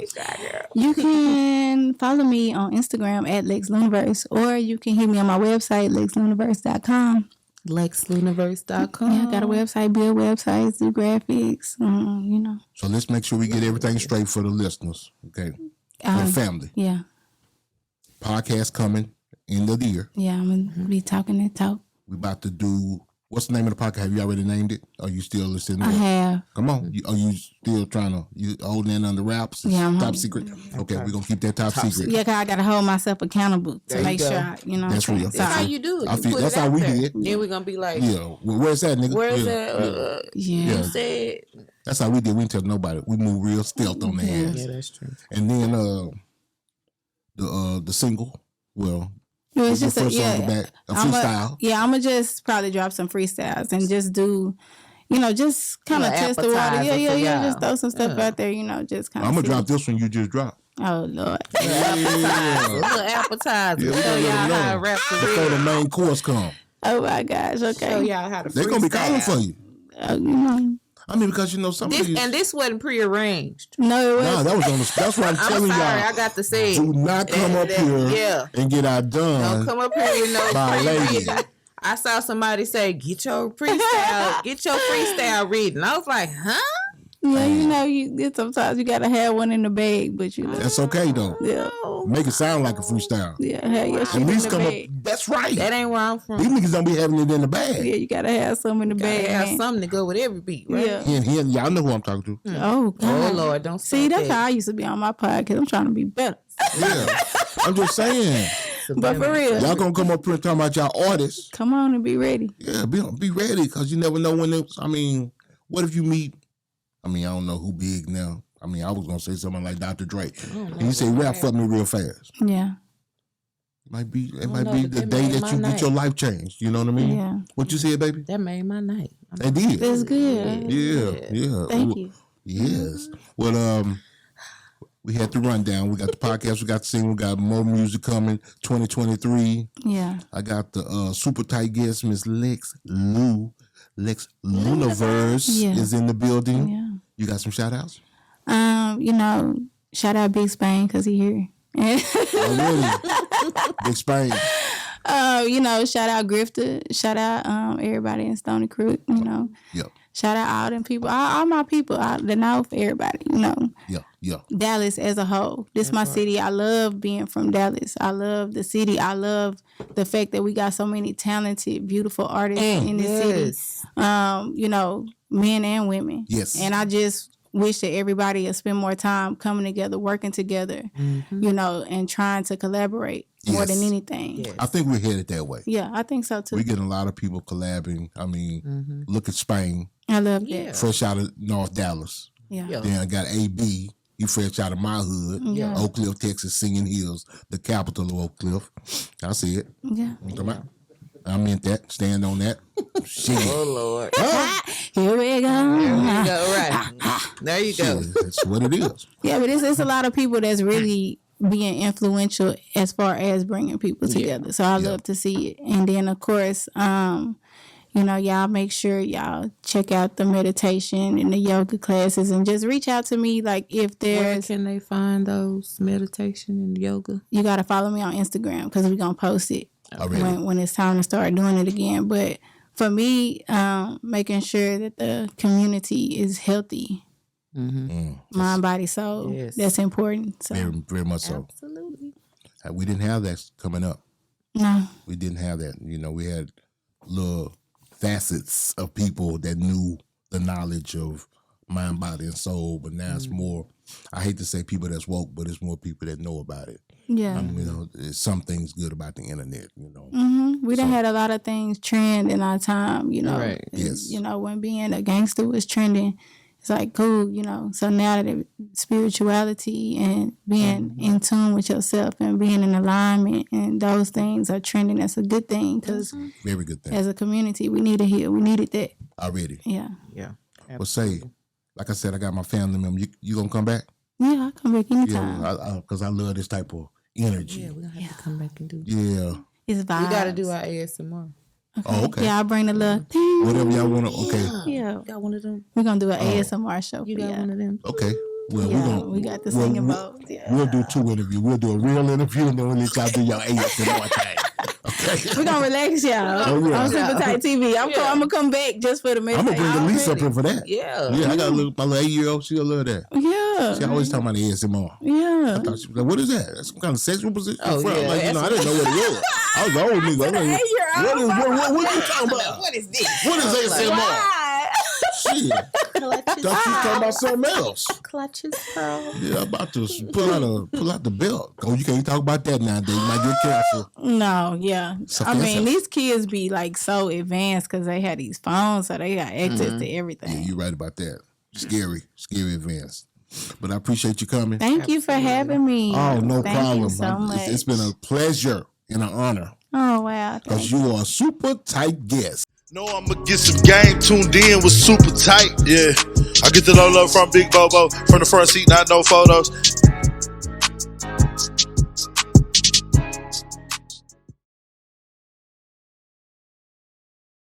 [SPEAKER 4] You can follow me on Instagram at LexLuniverse, or you can hit me on my website, LexLuniverse.com.
[SPEAKER 5] LexLuniverse.com.
[SPEAKER 4] Yeah, I got a website, build websites, do graphics, you know.
[SPEAKER 3] So let's make sure we get everything straight for the listeners. Okay. For the family.
[SPEAKER 4] Yeah.
[SPEAKER 3] Podcast coming end of the year.
[SPEAKER 4] Yeah, I'm going to be talking that talk.
[SPEAKER 3] We about to do, what's the name of the podcast? Have you already named it? Or you still listening?
[SPEAKER 4] I have.
[SPEAKER 3] Come on. Are you still trying to, you holding it under wraps?
[SPEAKER 4] Yeah, I'm
[SPEAKER 3] top
[SPEAKER 4] holding-
[SPEAKER 3] secret? Okay, we're going to keep that top secret.
[SPEAKER 4] Yeah, 'cause I got to hold myself accountable to
[SPEAKER 5] There you
[SPEAKER 4] make
[SPEAKER 5] go.
[SPEAKER 4] sure, I, you know.
[SPEAKER 3] That's real.
[SPEAKER 4] So
[SPEAKER 5] That's how you do it.
[SPEAKER 3] I
[SPEAKER 5] You
[SPEAKER 3] feel-
[SPEAKER 5] put
[SPEAKER 3] that's
[SPEAKER 5] it
[SPEAKER 3] how
[SPEAKER 5] out
[SPEAKER 3] we
[SPEAKER 5] there.
[SPEAKER 3] did.
[SPEAKER 5] Then we're going to be like,
[SPEAKER 3] Yeah. Well, where's that, nigga?
[SPEAKER 5] where's
[SPEAKER 3] yeah.
[SPEAKER 5] that?
[SPEAKER 4] yeah.
[SPEAKER 5] You said.
[SPEAKER 3] That's how we did. We didn't tell nobody. We move real stealth on the ass.
[SPEAKER 5] Yeah, that's true.
[SPEAKER 3] And then the single, well,
[SPEAKER 4] Well, it's
[SPEAKER 3] the
[SPEAKER 4] just
[SPEAKER 3] first song back, a freestyle.
[SPEAKER 4] I'm going to just probably drop some freestyles and just do, you know, just kind of
[SPEAKER 5] Little
[SPEAKER 4] test the water.
[SPEAKER 5] appetizer
[SPEAKER 4] Yeah.
[SPEAKER 5] for y'all.
[SPEAKER 4] Just throw some stuff out there, you know, just kind of.
[SPEAKER 3] I'm going to drop this one you just dropped.
[SPEAKER 4] Oh, Lord.
[SPEAKER 5] A little appetizer.
[SPEAKER 3] Yeah, we
[SPEAKER 5] Show
[SPEAKER 3] gonna
[SPEAKER 5] y'all
[SPEAKER 3] let them
[SPEAKER 5] how to
[SPEAKER 3] know
[SPEAKER 5] rap for
[SPEAKER 3] before the
[SPEAKER 5] real.
[SPEAKER 3] main course come.
[SPEAKER 4] Oh, my gosh.
[SPEAKER 5] Show
[SPEAKER 4] Okay.
[SPEAKER 5] y'all how to freestyle.
[SPEAKER 3] They're going to be calling for you.
[SPEAKER 4] You know.
[SPEAKER 3] I mean, because you know some of
[SPEAKER 5] This,
[SPEAKER 3] these.
[SPEAKER 5] and this wasn't prearranged.
[SPEAKER 4] No, it
[SPEAKER 3] Nah,
[SPEAKER 4] was.
[SPEAKER 3] that was on the. That's what I'm
[SPEAKER 5] I'm
[SPEAKER 3] telling
[SPEAKER 5] sorry,
[SPEAKER 3] y'all.
[SPEAKER 5] I got to say it.
[SPEAKER 3] Do not come up here
[SPEAKER 5] Yeah.
[SPEAKER 3] and get outdone.
[SPEAKER 5] Don't come up here with no
[SPEAKER 3] By a lady.
[SPEAKER 5] pre-written. I saw somebody say, get your freestyle reading. I was like, huh?
[SPEAKER 4] Yeah, you know, sometimes you got to have one in the bag, but you know.
[SPEAKER 3] That's okay though.
[SPEAKER 4] Yeah.
[SPEAKER 3] Make it sound like a freestyle.
[SPEAKER 4] Yeah, have your shit
[SPEAKER 3] At
[SPEAKER 4] in
[SPEAKER 3] least
[SPEAKER 4] the
[SPEAKER 3] come up.
[SPEAKER 4] bag.
[SPEAKER 3] That's right.
[SPEAKER 5] That ain't where I'm from.
[SPEAKER 3] These niggas don't be having it in the bag.
[SPEAKER 4] Yeah, you got to have some in the
[SPEAKER 5] Gotta
[SPEAKER 4] bag,
[SPEAKER 5] have
[SPEAKER 4] man.
[SPEAKER 5] something to go with every beat, right?
[SPEAKER 4] Yeah.
[SPEAKER 3] Y'all know who I'm talking to.
[SPEAKER 4] Oh, God.
[SPEAKER 5] Oh, Lord, don't
[SPEAKER 4] See,
[SPEAKER 5] start
[SPEAKER 4] that's how I used to be on my podcast. I'm trying to be better.
[SPEAKER 3] Yeah. I'm just saying.
[SPEAKER 4] But for real,
[SPEAKER 3] Y'all gonna come up here and talk about y'all artists.
[SPEAKER 4] come on and be ready.
[SPEAKER 3] Yeah, be ready, because you never know when it's, I mean, what if you meet, I mean, I don't know who big now. I mean, I was gonna say something like Dr. Dre. And he said, "Rap for me real fast."
[SPEAKER 4] Yeah.
[SPEAKER 3] It might be
[SPEAKER 5] know,
[SPEAKER 3] the
[SPEAKER 5] but that
[SPEAKER 3] day
[SPEAKER 5] made
[SPEAKER 3] that
[SPEAKER 5] my
[SPEAKER 3] you get your
[SPEAKER 5] night.
[SPEAKER 3] life changed. You know what I mean?
[SPEAKER 4] Yeah.
[SPEAKER 3] What you said, baby?
[SPEAKER 5] That made my night.
[SPEAKER 3] It did.
[SPEAKER 4] That's good.
[SPEAKER 3] Yeah.
[SPEAKER 4] Thank you.
[SPEAKER 3] Yes. Well, we had the rundown. We got the podcast. We got the single. We got more music coming. 2023.
[SPEAKER 4] Yeah.
[SPEAKER 3] I got the super tight guest, Miss Lex Luniverse
[SPEAKER 4] Yeah.
[SPEAKER 3] is in the building.
[SPEAKER 4] Yeah.
[SPEAKER 3] You got some shout outs?
[SPEAKER 4] Shout out Big Spain because he here.
[SPEAKER 3] Already. Big Spain.
[SPEAKER 4] Shout out Grifter. Shout out everybody in Stony Creek.
[SPEAKER 3] Yep.
[SPEAKER 4] Shout out all them people, all my people out the North, everybody.
[SPEAKER 3] Yeah.
[SPEAKER 4] Dallas as a whole. This my city. I love being from Dallas. I love the city. I love the fact that we got so many talented, beautiful artists in this city. Men and women.
[SPEAKER 3] Yes.
[SPEAKER 4] And I just wish that everybody would spend more time coming together, working together, and trying to collaborate more than anything.
[SPEAKER 5] Yes.
[SPEAKER 3] I think we're headed that way.
[SPEAKER 4] Yeah, I think so too.
[SPEAKER 3] We get a lot of people collabing. I mean, look at Spain,
[SPEAKER 4] I love that.
[SPEAKER 3] fresh out of North Dallas.
[SPEAKER 4] Yeah.
[SPEAKER 5] Yeah.
[SPEAKER 3] Then I got AB. He fresh out of my hood,
[SPEAKER 4] Yeah.
[SPEAKER 3] Oak Cliff, Texas, Singing Hills, the capital of Oak Cliff. I see it.
[SPEAKER 4] Yeah.
[SPEAKER 3] I meant that. Stand on that. Shit.
[SPEAKER 5] Oh Lord.
[SPEAKER 4] Here we go.
[SPEAKER 5] There you go. Right. There you go.
[SPEAKER 3] Shit, that's what it is.
[SPEAKER 4] Yeah, but it's a lot of people that's really being influential as far as bringing people together. So I love to see it. And then, of course, y'all make sure y'all check out the meditation and the yoga classes and just reach out to me. Like if
[SPEAKER 5] Where
[SPEAKER 4] there's,
[SPEAKER 5] can they find those meditation and yoga?
[SPEAKER 4] you got to follow me on Instagram because we're going to post it
[SPEAKER 3] Already.
[SPEAKER 4] when it's time to start doing it again. But for me, making sure that the community is healthy, mind, body, soul,
[SPEAKER 5] Yes.
[SPEAKER 4] that's important. So,
[SPEAKER 3] Very, very much so.
[SPEAKER 5] Absolutely.
[SPEAKER 3] We didn't have that coming up.
[SPEAKER 4] no.
[SPEAKER 3] We didn't have that. We had little facets of people that knew the knowledge of mind, body, and soul, but now it's more, I hate to say people that's woke, but it's more people that know about it.
[SPEAKER 4] Yeah.
[SPEAKER 3] There's some things good about the internet,
[SPEAKER 4] We done had a lot of things trend in our time,
[SPEAKER 5] Right.
[SPEAKER 3] Yes.
[SPEAKER 4] When being a gangster was trending, it's like cool, So now that spirituality and being in tune with yourself and being in alignment and those things are trending, that's a good thing because
[SPEAKER 3] Very good thing.
[SPEAKER 4] as a community, we need to heal. We needed that.
[SPEAKER 3] Already.
[SPEAKER 4] Yeah.
[SPEAKER 5] Yeah.
[SPEAKER 3] Well, say, like I said, I got my family member. You gonna come back?
[SPEAKER 4] Yeah, I'll come back anytime.
[SPEAKER 3] Yeah, because I love this type of energy.
[SPEAKER 5] Yeah, we're gonna have to come back and do.
[SPEAKER 3] Yeah.
[SPEAKER 4] It's vibes.
[SPEAKER 5] We gotta do our ASMR.
[SPEAKER 3] Oh, okay.
[SPEAKER 4] Yeah, I'll bring the little thing.
[SPEAKER 3] Whatever y'all want to. Okay.
[SPEAKER 4] Yeah.
[SPEAKER 5] You got one of them.
[SPEAKER 4] We're going to do an ASMR show.
[SPEAKER 5] You
[SPEAKER 4] for
[SPEAKER 5] got
[SPEAKER 4] y'all.
[SPEAKER 5] one of them.
[SPEAKER 3] Okay. Well,
[SPEAKER 4] Yeah, we got the singing boat. Yeah.
[SPEAKER 3] We'll do 2 interviews. We'll do a real interview and then we'll let y'all do your ASMR thing. Okay.
[SPEAKER 4] We're going to relax, y'all.
[SPEAKER 3] Oh, yeah.
[SPEAKER 4] On Super Tight TV. I'm going to come back just for the
[SPEAKER 3] I'm
[SPEAKER 4] meditation.
[SPEAKER 3] gonna bring Elise up here for that.
[SPEAKER 5] Yeah.
[SPEAKER 3] Yeah, I got my little 8-year-old. She'll love that.
[SPEAKER 4] Yeah.
[SPEAKER 3] She always talking about the ASMR.
[SPEAKER 4] Yeah.
[SPEAKER 3] I thought she was like, "What is that? That's some kind of sexual position."
[SPEAKER 5] Oh,
[SPEAKER 3] Front.
[SPEAKER 5] yeah,
[SPEAKER 3] Like, I didn't know what it was. I was an old nigga. I'm like, what are you talking about?
[SPEAKER 5] What is this?
[SPEAKER 3] What is ASMR? Shit. Thought you talking about something else.
[SPEAKER 5] Clutches, pearl.
[SPEAKER 3] Yeah, I'm about to pull out the belt. Oh, you can't talk about that nowadays. You might get canceled.
[SPEAKER 4] No, yeah.
[SPEAKER 3] So
[SPEAKER 4] I mean,
[SPEAKER 3] that's-
[SPEAKER 4] these kids be like so advanced because they had these phones, so they got access to
[SPEAKER 3] Yeah,
[SPEAKER 4] everything.
[SPEAKER 3] you're right about that. Scary advance. But I appreciate you coming.
[SPEAKER 4] Thank you for having me.
[SPEAKER 3] Oh, no
[SPEAKER 4] Thank
[SPEAKER 3] problem.
[SPEAKER 4] you so much.
[SPEAKER 3] It's been a pleasure and an honor
[SPEAKER 4] Oh, wow.
[SPEAKER 3] because you are a super tight guest.
[SPEAKER 2] Know I'ma get some game tuned in with super tight, yeah. I get it all up from Big Bobo, from the front seat, not no photos.